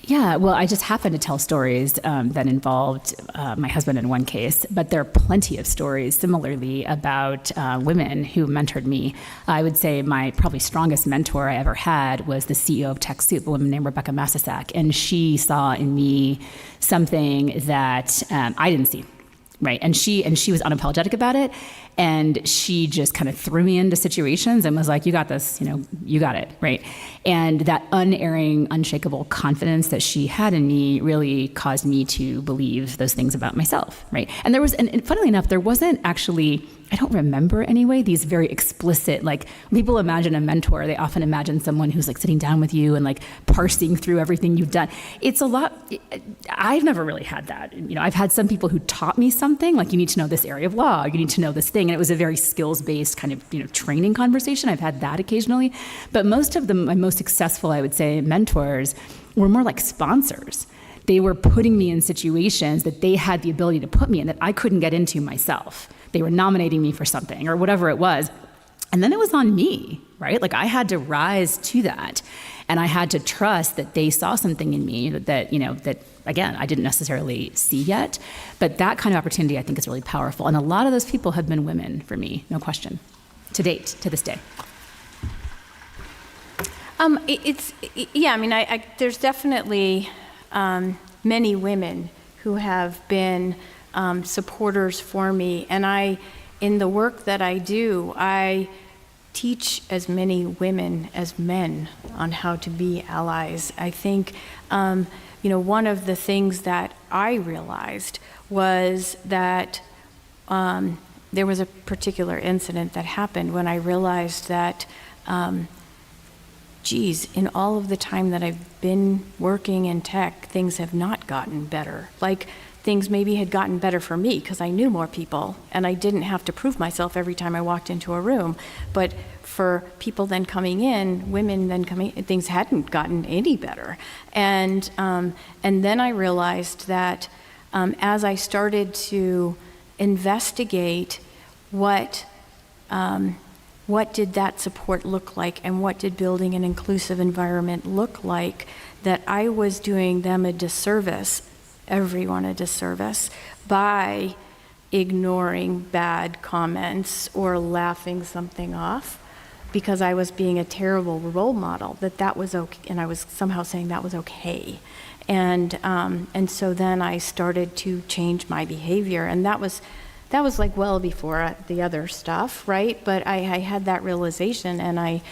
Yeah, well, I just happen to tell stories that involved my husband in one case, but there are plenty of stories similarly about women who mentored me. I would say my probably strongest mentor I ever had was the CEO of TechSoup, a woman named Rebecca Massasak, and she saw in me something that I didn't see. Right, and she was unapologetic about it, and she just kind of threw me into situations and was like, "You got this, you got it." Right, and that unerring, unshakable confidence that she had in me really caused me to believe those things about myself. Right, and and funnily enough, there wasn't actually, I don't remember anyway, these very explicit, like, people imagine a mentor, they often imagine someone who's like sitting down with you and like parsing through everything you've done. It's a lot, I've never really had that. I've had some people who taught me something, like, you need to know this area of law, you need to know this thing, and it was a very skills-based kind of, training conversation. I've had that occasionally, but most of them, my most successful, I would say, mentors were more like sponsors. They were putting me in situations that they had the ability to put me in that I couldn't get into myself. They were nominating me for something or whatever it was. And then it was on me, right? Like, I had to rise to that. And I had to trust that they saw something in me that again, I didn't necessarily see yet. But that kind of opportunity, I think, is really powerful. And a lot of those people have been women for me, no question, to date, to this day. There's definitely many women who have been supporters for me, and in the work that I do, I teach as many women as men on how to be allies. I think, one of the things that I realized was that there was a particular incident that happened when I realized that in all of the time that I've been working in tech, things have not gotten better. Like, things maybe had gotten better for me because I knew more people and I didn't have to prove myself every time I walked into a room. But for people then coming in, women then coming in, things hadn't gotten any better. And then I realized that as I started to investigate what did that support look like and what did building an inclusive environment look like, that I was doing them a disservice, everyone a disservice, by ignoring bad comments or laughing something off because I was being a terrible role model, that was okay, and I was somehow saying that was okay. And so then I started to change my behavior, and that was like well before the other stuff, right? But I had that realization, and I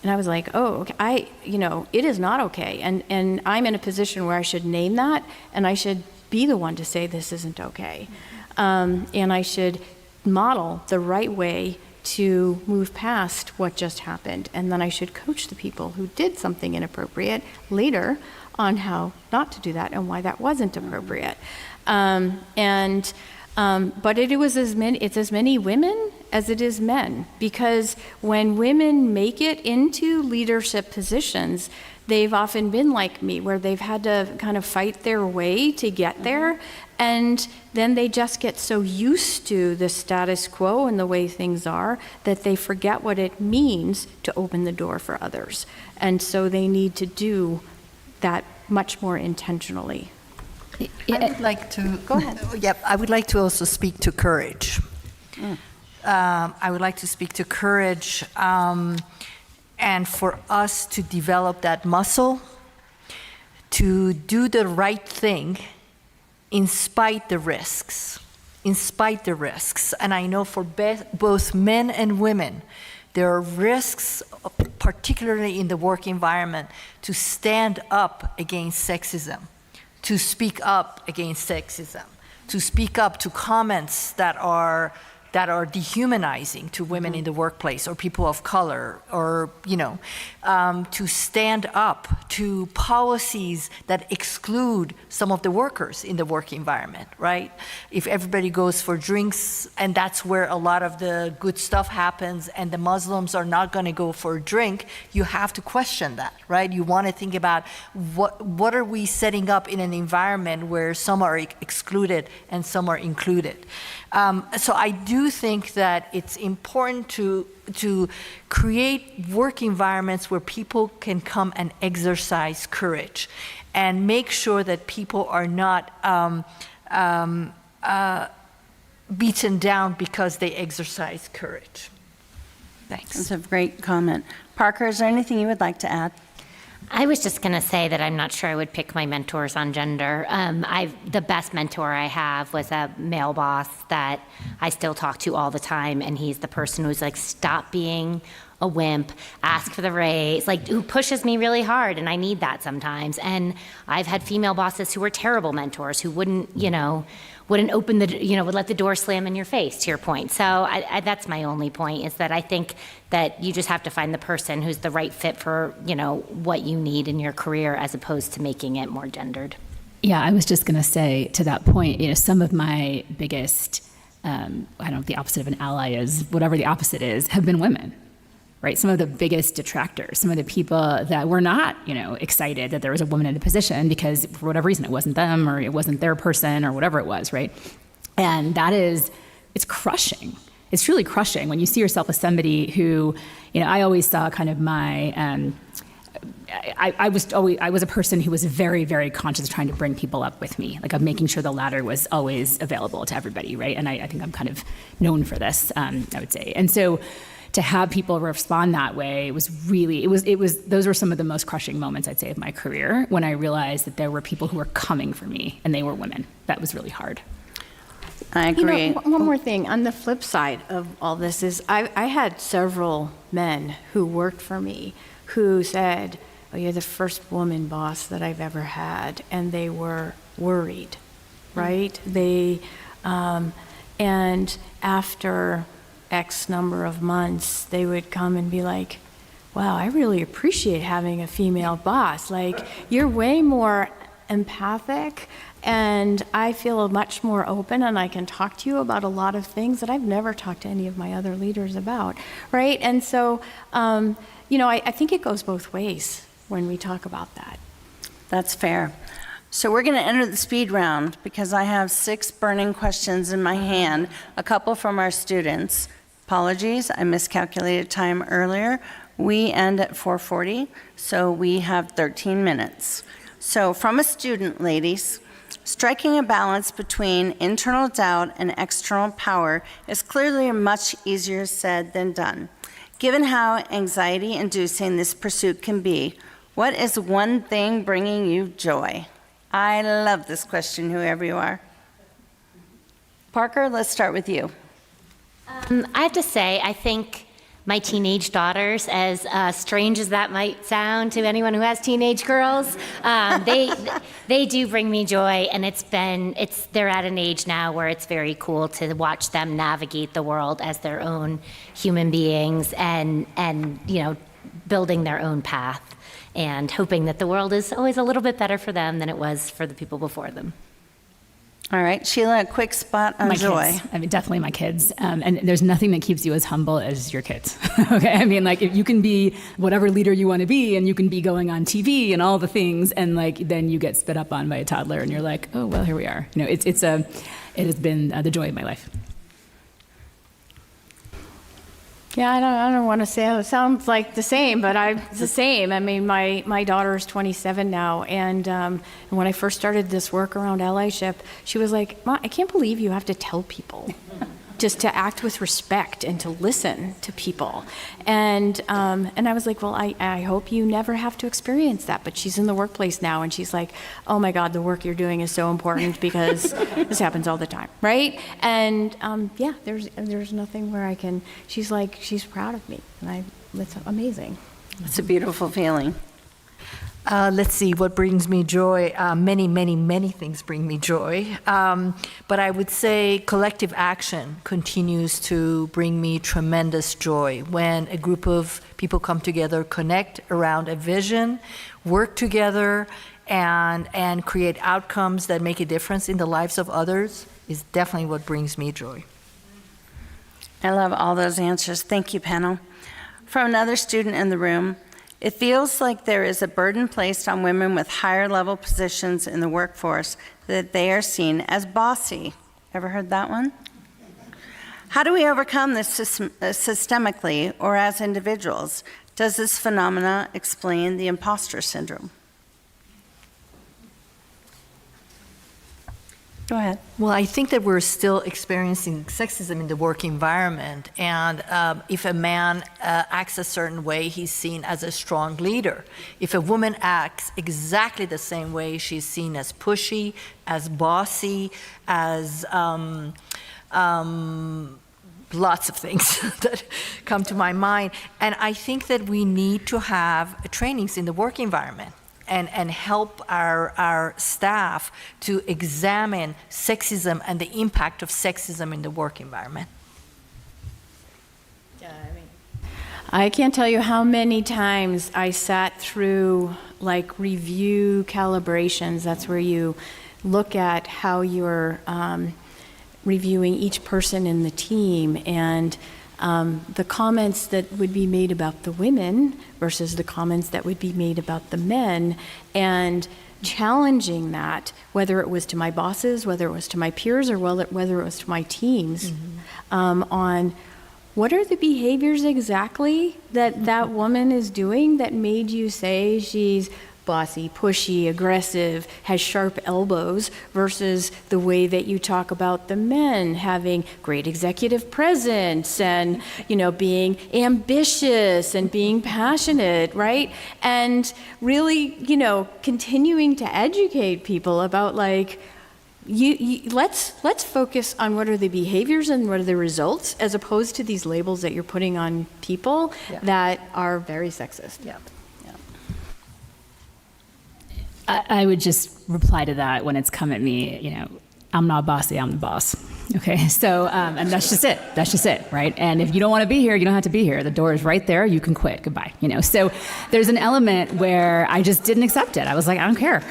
was like, oh, okay, it is not okay, and I'm in a position where I should name that, and I should be the one to say this isn't okay, and I should model the right way to move past what just happened, and then I should coach the people who did something inappropriate later on how not to do that and why that wasn't appropriate. But it's as many women as it is men, because when women make it into leadership positions, they've often been like me, where they've had to kind of fight their way to get there, and then they just get so used to the status quo and the way things are that they forget what it means to open the door for others. And so they need to do that much more intentionally. I would like to go ahead. Yep, I would like to also speak to courage. I would like to speak to courage, and for us to develop that muscle to do the right thing in spite the risks. And I know for both men and women, there are risks, particularly in the work environment, to stand up against sexism, to speak up against sexism, to speak up to comments that are dehumanizing to women in the workplace or people of color, or to stand up to policies that exclude some of the workers in the work environment, right? If everybody goes for drinks, and that's where a lot of the good stuff happens, and the Muslims are not going to go for a drink, you have to question that, right? You want to think about what are we setting up in an environment where some are excluded and some are included. So I do think that it's important to create work environments where people can come and exercise courage, and make sure that people are not beaten down because they exercise courage. Thanks. That's a great comment. Parker, is there anything you would like to add? I was just going to say that I'm not sure I would pick my mentors on gender. The best mentor I have was a male boss that I still talk to all the time, and he's the person who's like, stop being a wimp, ask for the raise, like, who pushes me really hard, and I need that sometimes. And I've had female bosses who were terrible mentors, who wouldn't open would let the door slam in your face, to your point. So that's my only point, is that I think that you just have to find the person who's the right fit for, what you need in your career, as opposed to making it more gendered. Yeah, I was just going to say to that point, some of my biggest, I don't know if the opposite of an ally is, whatever the opposite is, have been women. Right, some of the biggest detractors, some of the people that were not, excited that there was a woman in a position because for whatever reason it wasn't them or it wasn't their person or whatever it was, right? And it's crushing. It's truly crushing when you see yourself as somebody who, I always saw kind of my, I was a person who was very, very conscious of trying to bring people up with me, like of making sure the ladder was always available to everybody, right? And I think I'm kind of known for this, I would say. And so, to have people respond that way, it was those were some of the most crushing moments, I'd say, of my career, when I realized that there were people who were coming for me, and they were women. That was really hard. I agree. One more thing, on the flip side of all this is I had several men who worked for me who said, oh, you're the first woman boss that I've ever had, and they were worried, right? And after X number of months, they would come and be like, wow, I really appreciate having a female boss. Like, you're way more empathic, and I feel much more open, and I can talk to you about a lot of things that I've never talked to any of my other leaders about, right? And so, I think it goes both ways when we talk about that. That's fair. So we're going to enter the speed round, because I have 6 burning questions in my hand, a couple from our students. Apologies, I miscalculated time earlier. We end at 4:40, so we have 13 minutes. So from a student, ladies, striking a balance between internal doubt and external power is clearly much easier said than done. Given how anxiety-inducing this pursuit can be, What is one thing bringing you joy? I love this question, whoever you are. Parker, let's start with you. I have to say, I think my teenage daughters, as strange as that might sound to anyone who has teenage girls, they do bring me joy, and they're at an age now where it's very cool to watch them navigate the world as their own human beings and building their own path and hoping that the world is always a little bit better for them than it was for the people before them. All right, Sheila, a quick spot on My joy. kids. I mean, definitely my kids. And there's nothing that keeps you as humble as your kids. Okay, I mean, like if you can be whatever leader you want to be, and you can be going on TV and all the things, and like then you get spit up on by a toddler, and you're like, oh well, here we are. It has been the joy of my life. Yeah, I don't want to say it sounds like the same, but it's the same. I mean, my daughter is 27 now, and when I first started this work around allyship, she was like, "Mom, I can't believe you have to tell people just to act with respect and to listen to people." And I was like, well, I hope you never have to experience that. But she's in the workplace now, and she's like, oh my God, the work you're doing is so important because this happens all the time, right? And yeah, there's nothing where I can. She's like, she's proud of me, and it's amazing. It's a beautiful feeling. Let's see, what brings me joy? Many, many, many things bring me joy. But I would say collective action continues to bring me tremendous joy. When a group of people come together, connect around a vision, work together, and create outcomes that make a difference in the lives of others is definitely what brings me joy. I love all those answers. Thank you, panel. From another student in the room, it feels like there is a burden placed on women with higher level positions in the workforce that they are seen as bossy. Ever heard that one? How do we overcome this systemically or as individuals? Does this phenomena explain the imposter syndrome? Go ahead. Well, I think that we're still experiencing sexism in the work environment, and if a man acts a certain way, he's seen as a strong leader. If a woman acts exactly the same way, she's seen as pushy, as bossy, as lots of things that come to my mind. And I think that we need to have trainings in the work environment and help our staff to examine sexism and the impact of sexism in the work environment. I can't tell you how many times I sat through like review calibrations. That's where you look at how you're reviewing each person in the team, and the comments that would be made about the women versus the comments that would be made about the men, and challenging that, whether it was to my bosses, whether it was to my peers, or whether it was to my teams, on what are the behaviors exactly that woman is doing that made you say she's bossy, pushy, aggressive, has sharp elbows, versus the way that you talk about the men having great executive presence and, being ambitious and being passionate, right? And really, continuing to educate people about let's focus on what are the behaviors and what are the results, as opposed to these labels that you're putting on people that are very sexist. Yeah. I would just reply to that when it's come at me, I'm not bossy, I'm the boss. Okay, so, and that's just it, right? And if you don't want to be here, you don't have to be here. The door is right there, you can quit, goodbye, So there's an element where I just didn't accept it. I was like, I don't care.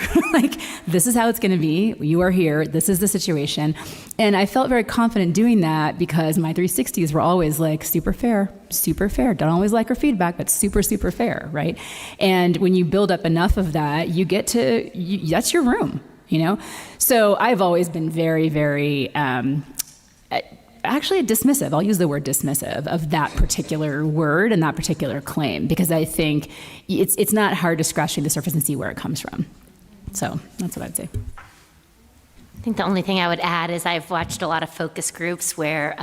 This is how it's going to be. You are here, this is the situation. And I felt very confident doing that because my 360s were always like, super fair. Don't always like her feedback, but super, super fair, right? And when you build up enough of that, you get to, that's your room. So I've always been very, very, actually dismissive. I'll use the word dismissive of that particular word and that particular claim, because I think it's not hard to scratch through the surface and see where it comes from. So that's what I'd say. I think the only thing I would add is I've watched a lot of focus groups where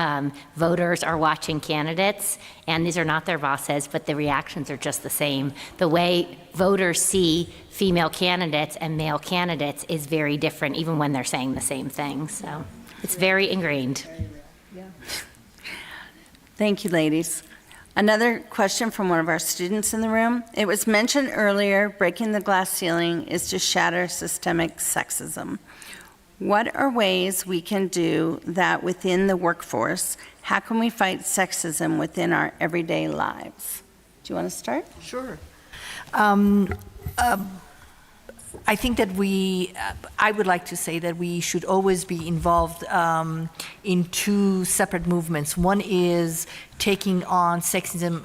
voters are watching candidates, and these are not their bosses, but the reactions are just the same. The way voters see female candidates and male candidates is very different, even when they're saying the same thing. So it's very ingrained. Thank you, ladies. Another question from one of our students in the room. It was mentioned earlier, breaking the glass ceiling is to shatter systemic sexism. What are ways we can do that within the workforce? How can we fight sexism within our everyday lives? Do you want to start? Sure. I think that I would like to say that we should always be involved in two separate movements. One is taking on sexism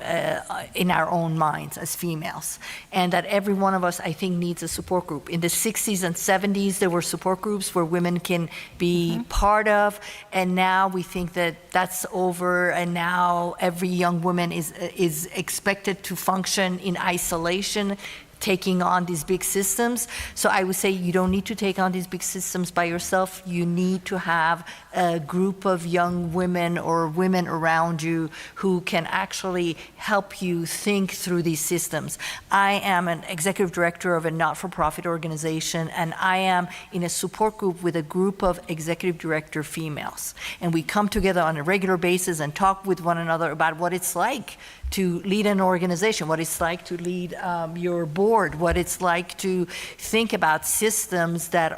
in our own minds as females, and that every one of us, I think, needs a support group. In the 60s and 70s, there were support groups where women can be part of, and now we think that that's over, and now every young woman is expected to function in isolation, taking on these big systems. So I would say you don't need to take on these big systems by yourself. You need to have a group of young women or women around you who can actually help you think through these systems. I am an executive director of a not-for-profit organization, and I am in a support group with a group of executive director females. And we come together on a regular basis and talk with one another about what it's like to lead an organization, what it's like to lead your board, what it's like to think about systems that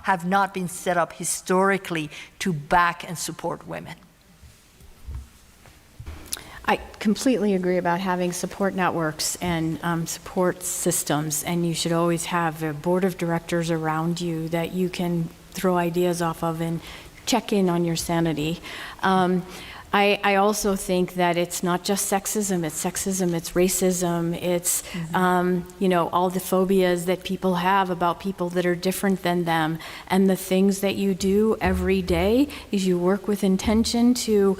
have not been set up historically to back and support women. I completely agree about having support networks and support systems, and you should always have a board of directors around you that you can throw ideas off of and check in on your sanity. I also think that it's not just sexism, it's racism, it's, all the phobias that people have about people that are different than them. And the things that you do every day is you work with intention to,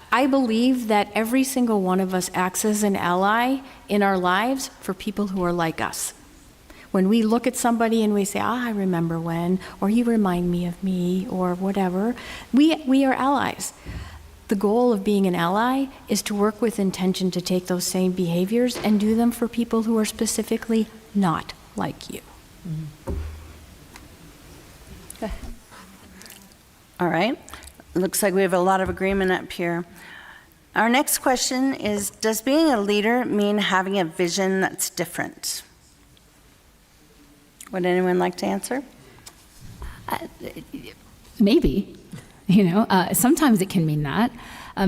I believe that every single one of us acts as an ally in our lives for people who are like us. When we look at somebody and we say, I remember when, or you remind me of me, or whatever, we are allies. The goal of being an ally is to work with intention to take those same behaviors and do them for people who are specifically not like you. All right. Looks like we have a lot of agreement up here. Our next question is, does being a leader mean having a vision that's different? Would anyone like to answer? Maybe. Sometimes it can mean that.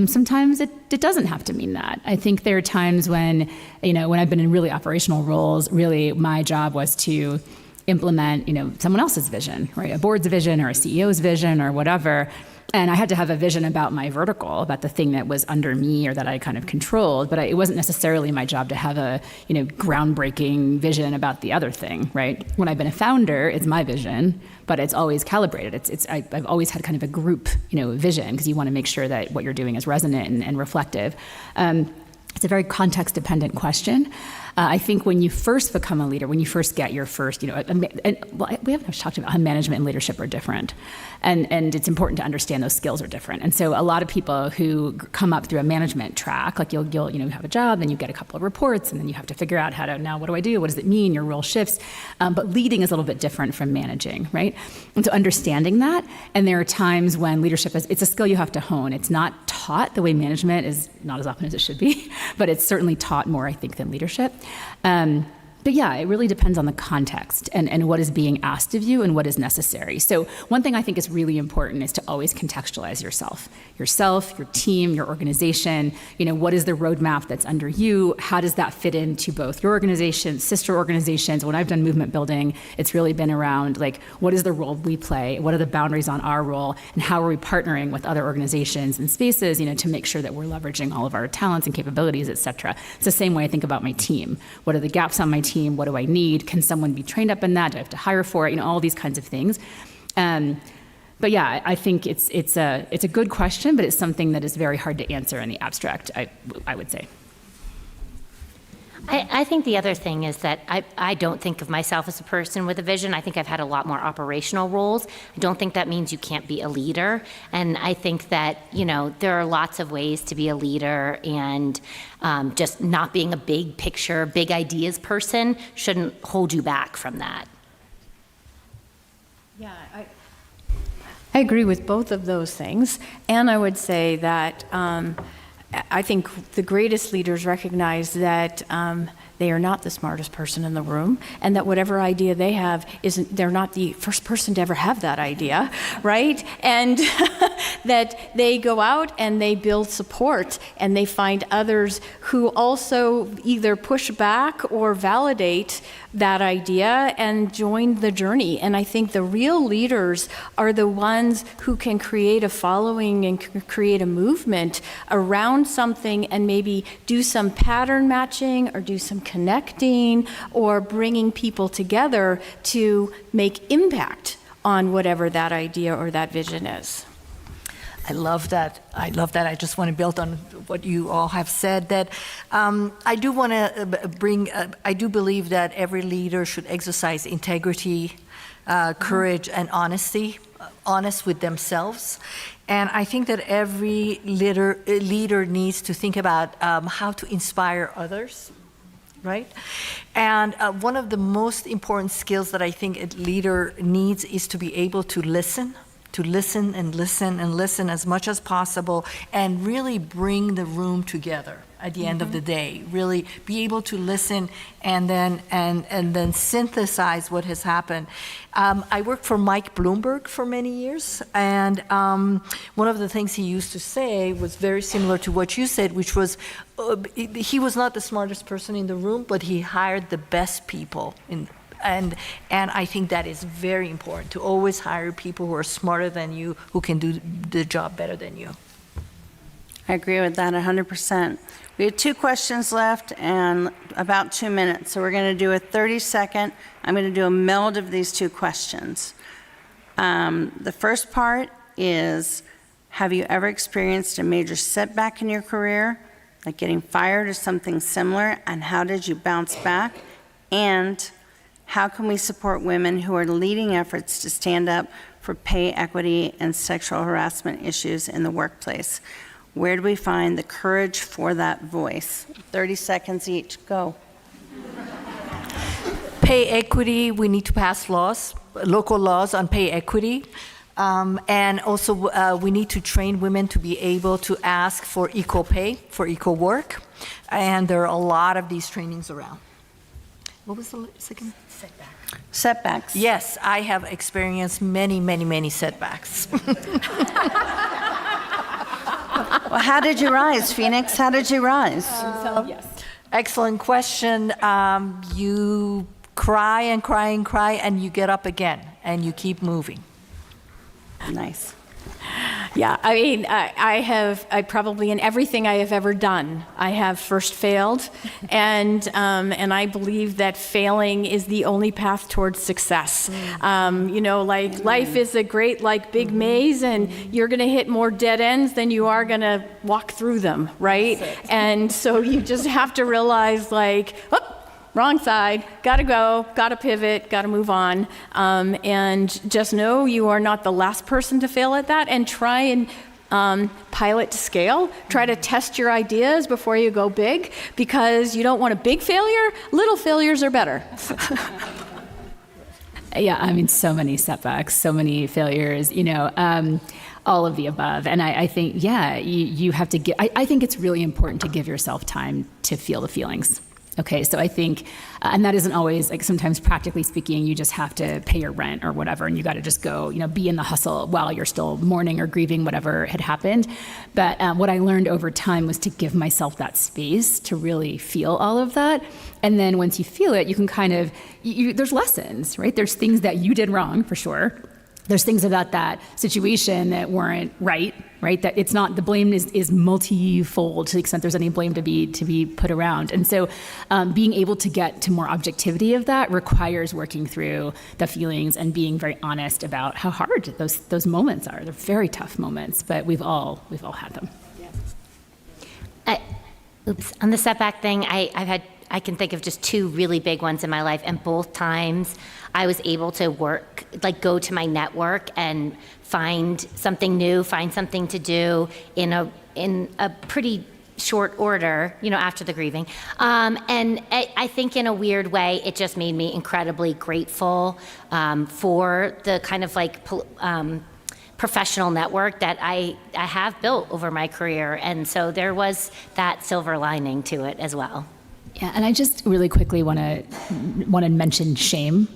Sometimes it doesn't have to mean that. I think there are times when I've been in really operational roles, really my job was to implement, someone else's vision, right? A board's vision or a CEO's vision or whatever. And I had to have a vision about my vertical, about the thing that was under me or that I kind of controlled, but it wasn't necessarily my job to have a, groundbreaking vision about the other thing, right? When I've been a founder, it's my vision, but it's always calibrated. I've always had kind of a group, vision, because you want to make sure that what you're doing is resonant and reflective. It's a very context-dependent question. I think when you first become a leader, when you first get your first, we haven't talked about how management and leadership are different, and it's important to understand those skills are different. And so a lot of people who come up through a management track, like you'll have a job, then you get a couple of reports, and then you have to figure out now what do I do? What does it mean? Your role shifts. But leading is a little bit different from managing, right? And so understanding that, and there are times when leadership it's a skill you have to hone. It's not taught the way management is, not as often as it should be, but it's certainly taught more, I think, than leadership. But yeah, it really depends on the context and what is being asked of you and what is necessary. So one thing I think is really important is to always contextualize yourself, your team, your organization. What is the roadmap that's under you? How does that fit into both your organization, sister organizations? When I've done movement building, it's really been around what is the role we play? What are the boundaries on our role? And how are we partnering with other organizations and spaces, to make sure that we're leveraging all of our talents and capabilities, et cetera. It's the same way I think about my team. What are the gaps on my team? What do I need? Can someone be trained up in that? Do I have to hire for it? All these kinds of things. But yeah, I think it's a good question, but it's something that is very hard to answer in the abstract, I would say. I think the other thing is that I don't think of myself as a person with a vision. I think I've had a lot more operational roles. I don't think that means you can't be a leader. And I think that, there are lots of ways to be a leader, and just not being a big picture, big ideas person shouldn't hold you back from that. Yeah, I agree with both of those things. And I would say that I think the greatest leaders recognize that they are not the smartest person in the room, and that whatever idea they have they're not the first person to ever have that idea, right? And that they go out and they build support, and they find others who also either push back or validate that idea and join the journey. And I think the real leaders are the ones who can create a following and create a movement around something, and maybe do some pattern matching or do some connecting or bringing people together to make impact on whatever that idea or that vision is. I love that. I just want to build on what you all have said, that I do want to I do believe that every leader should exercise integrity, courage, and honesty, honest with themselves. And I think that every leader needs to think about how to inspire others, right? And one of the most important skills that I think a leader needs is to be able to listen and listen and listen as much as possible, and really bring the room together at the end of the day. Really be able to listen and then synthesize what has happened. I worked for Mike Bloomberg for many years, and one of the things he used to say was very similar to what you said, which was he was not the smartest person in the room, but he hired the best people and I think that is very important, to always hire people who are smarter than you, who can do the job better than you. I agree with that 100%. We have 2 questions left and about 2 minutes, so we're going to do a 30-second. I'm going to do a meld of these 2 questions. The first part is, have you ever experienced a major setback in your career, like getting fired or something similar, and how did you bounce back? And how can we support women who are leading efforts to stand up for pay equity and sexual harassment issues in the workplace? Where do we find the courage for that voice? 30 seconds each, go. Pay equity, we need to pass laws, local laws on pay equity. And also we need to train women to be able to ask for equal pay, for equal work. And there are a lot of these trainings around. What was the second? Setbacks. Yes, I have experienced many setbacks. Well, how did you rise, Phoenix? How did you rise? Yes. Excellent question. You cry and cry and cry, and you get up again, and you keep moving. Nice. Yeah, I mean, I probably in everything I have ever done, I have first failed, and I believe that failing is the only path towards success. Life is a great, big maze, and you're going to hit more dead ends than you are going to walk through them, right? And so you just have to realize, wrong side, gotta go, gotta pivot, gotta move on, and just know you are not the last person to fail at that, and try and pilot to scale. Try to test your ideas before you go big, because you don't want a big failure. Little failures are better. Yeah, I mean, so many setbacks, so many failures, all of the above. And I think, you have to I think it's really important to give yourself time to feel the feelings. Okay, so I think, and that isn't always, sometimes practically speaking, you just have to pay your rent or whatever, and you got to just go, be in the hustle while you're still mourning or grieving whatever had happened. But what I learned over time was to give myself that space to really feel all of that. And then once you feel it, you can there's lessons, right? There's things that you did wrong, for sure. There's things about that situation that weren't right? That it's not, the blame is multi-fold to the extent there's any blame to be put around. And so being able to get to more objectivity of that requires working through the feelings and being very honest about how hard those moments are. They're very tough moments, but we've all had them. Oops. On the setback thing, I can think of just two really big ones in my life, and both times I was able to go to my network and find something new, find something to do in a pretty short order, after the grieving. And I think in a weird way, it just made me incredibly grateful for the kind of professional network that I have built over my career. And so there was that silver lining to it as well. Yeah, and I just really quickly want to mention shame.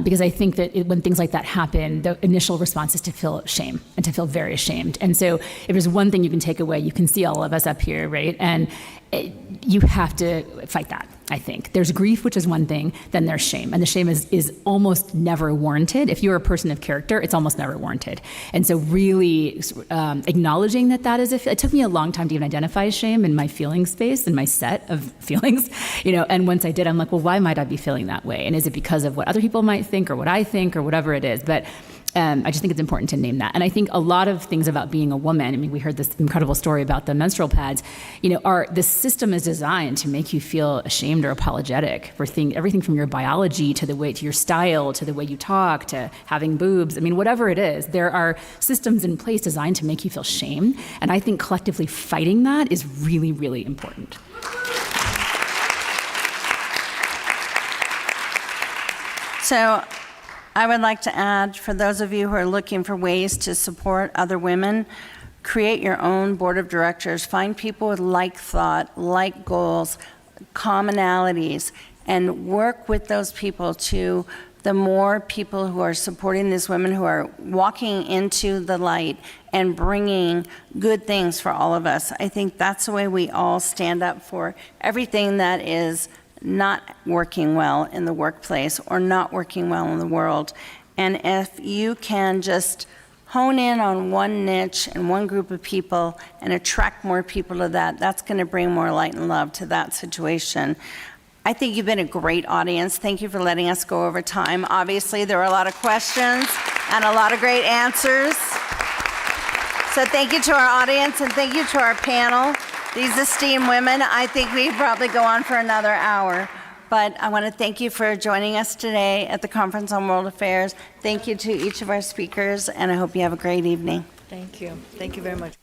Because I think that when things like that happen, the initial response is to feel shame and to feel very ashamed. And so if there's one thing you can take away, you can see all of us up here, right? And you have to fight that, I think. There's grief, which is one thing, then there's shame. And the shame is almost never warranted. If you're a person of character, it's almost never warranted. And so really acknowledging that is it took me a long time to even identify shame in my feeling space, in my set of feelings, and once I did, I'm like, well, why might I be feeling that way? And is it because of what other people might think or what I think or whatever it is? But I just think it's important to name that. And I think a lot of things about being a woman, I mean, we heard this incredible story about the menstrual pads, the system is designed to make you feel ashamed or apologetic for everything from your biology to your style, to the way you talk, to having boobs. I mean, whatever it is, there are systems in place designed to make you feel shame. And I think collectively fighting that is really, really important. So I would like to add, for those of you who are looking for ways to support other women, create your own board of directors. Find people with like thought, like goals, commonalities, and work with those people to the more people who are supporting these women who are walking into the light and bringing good things for all of us. I think that's the way we all stand up for everything that is not working well in the workplace or not working well in the world. And if you can just hone in on one niche and one group of people and attract more people to that, that's going to bring more light and love to that situation. I think you've been a great audience. Thank you for letting us go over time. Obviously, there were a lot of questions and a lot of great answers. So thank you to our audience and thank you to our panel. These esteemed women, I think we probably go on for another hour. But I want to thank you for joining us today at the Conference on World Affairs. Thank you to each of our speakers, and I hope you have a great evening. Thank you. Thank you very much.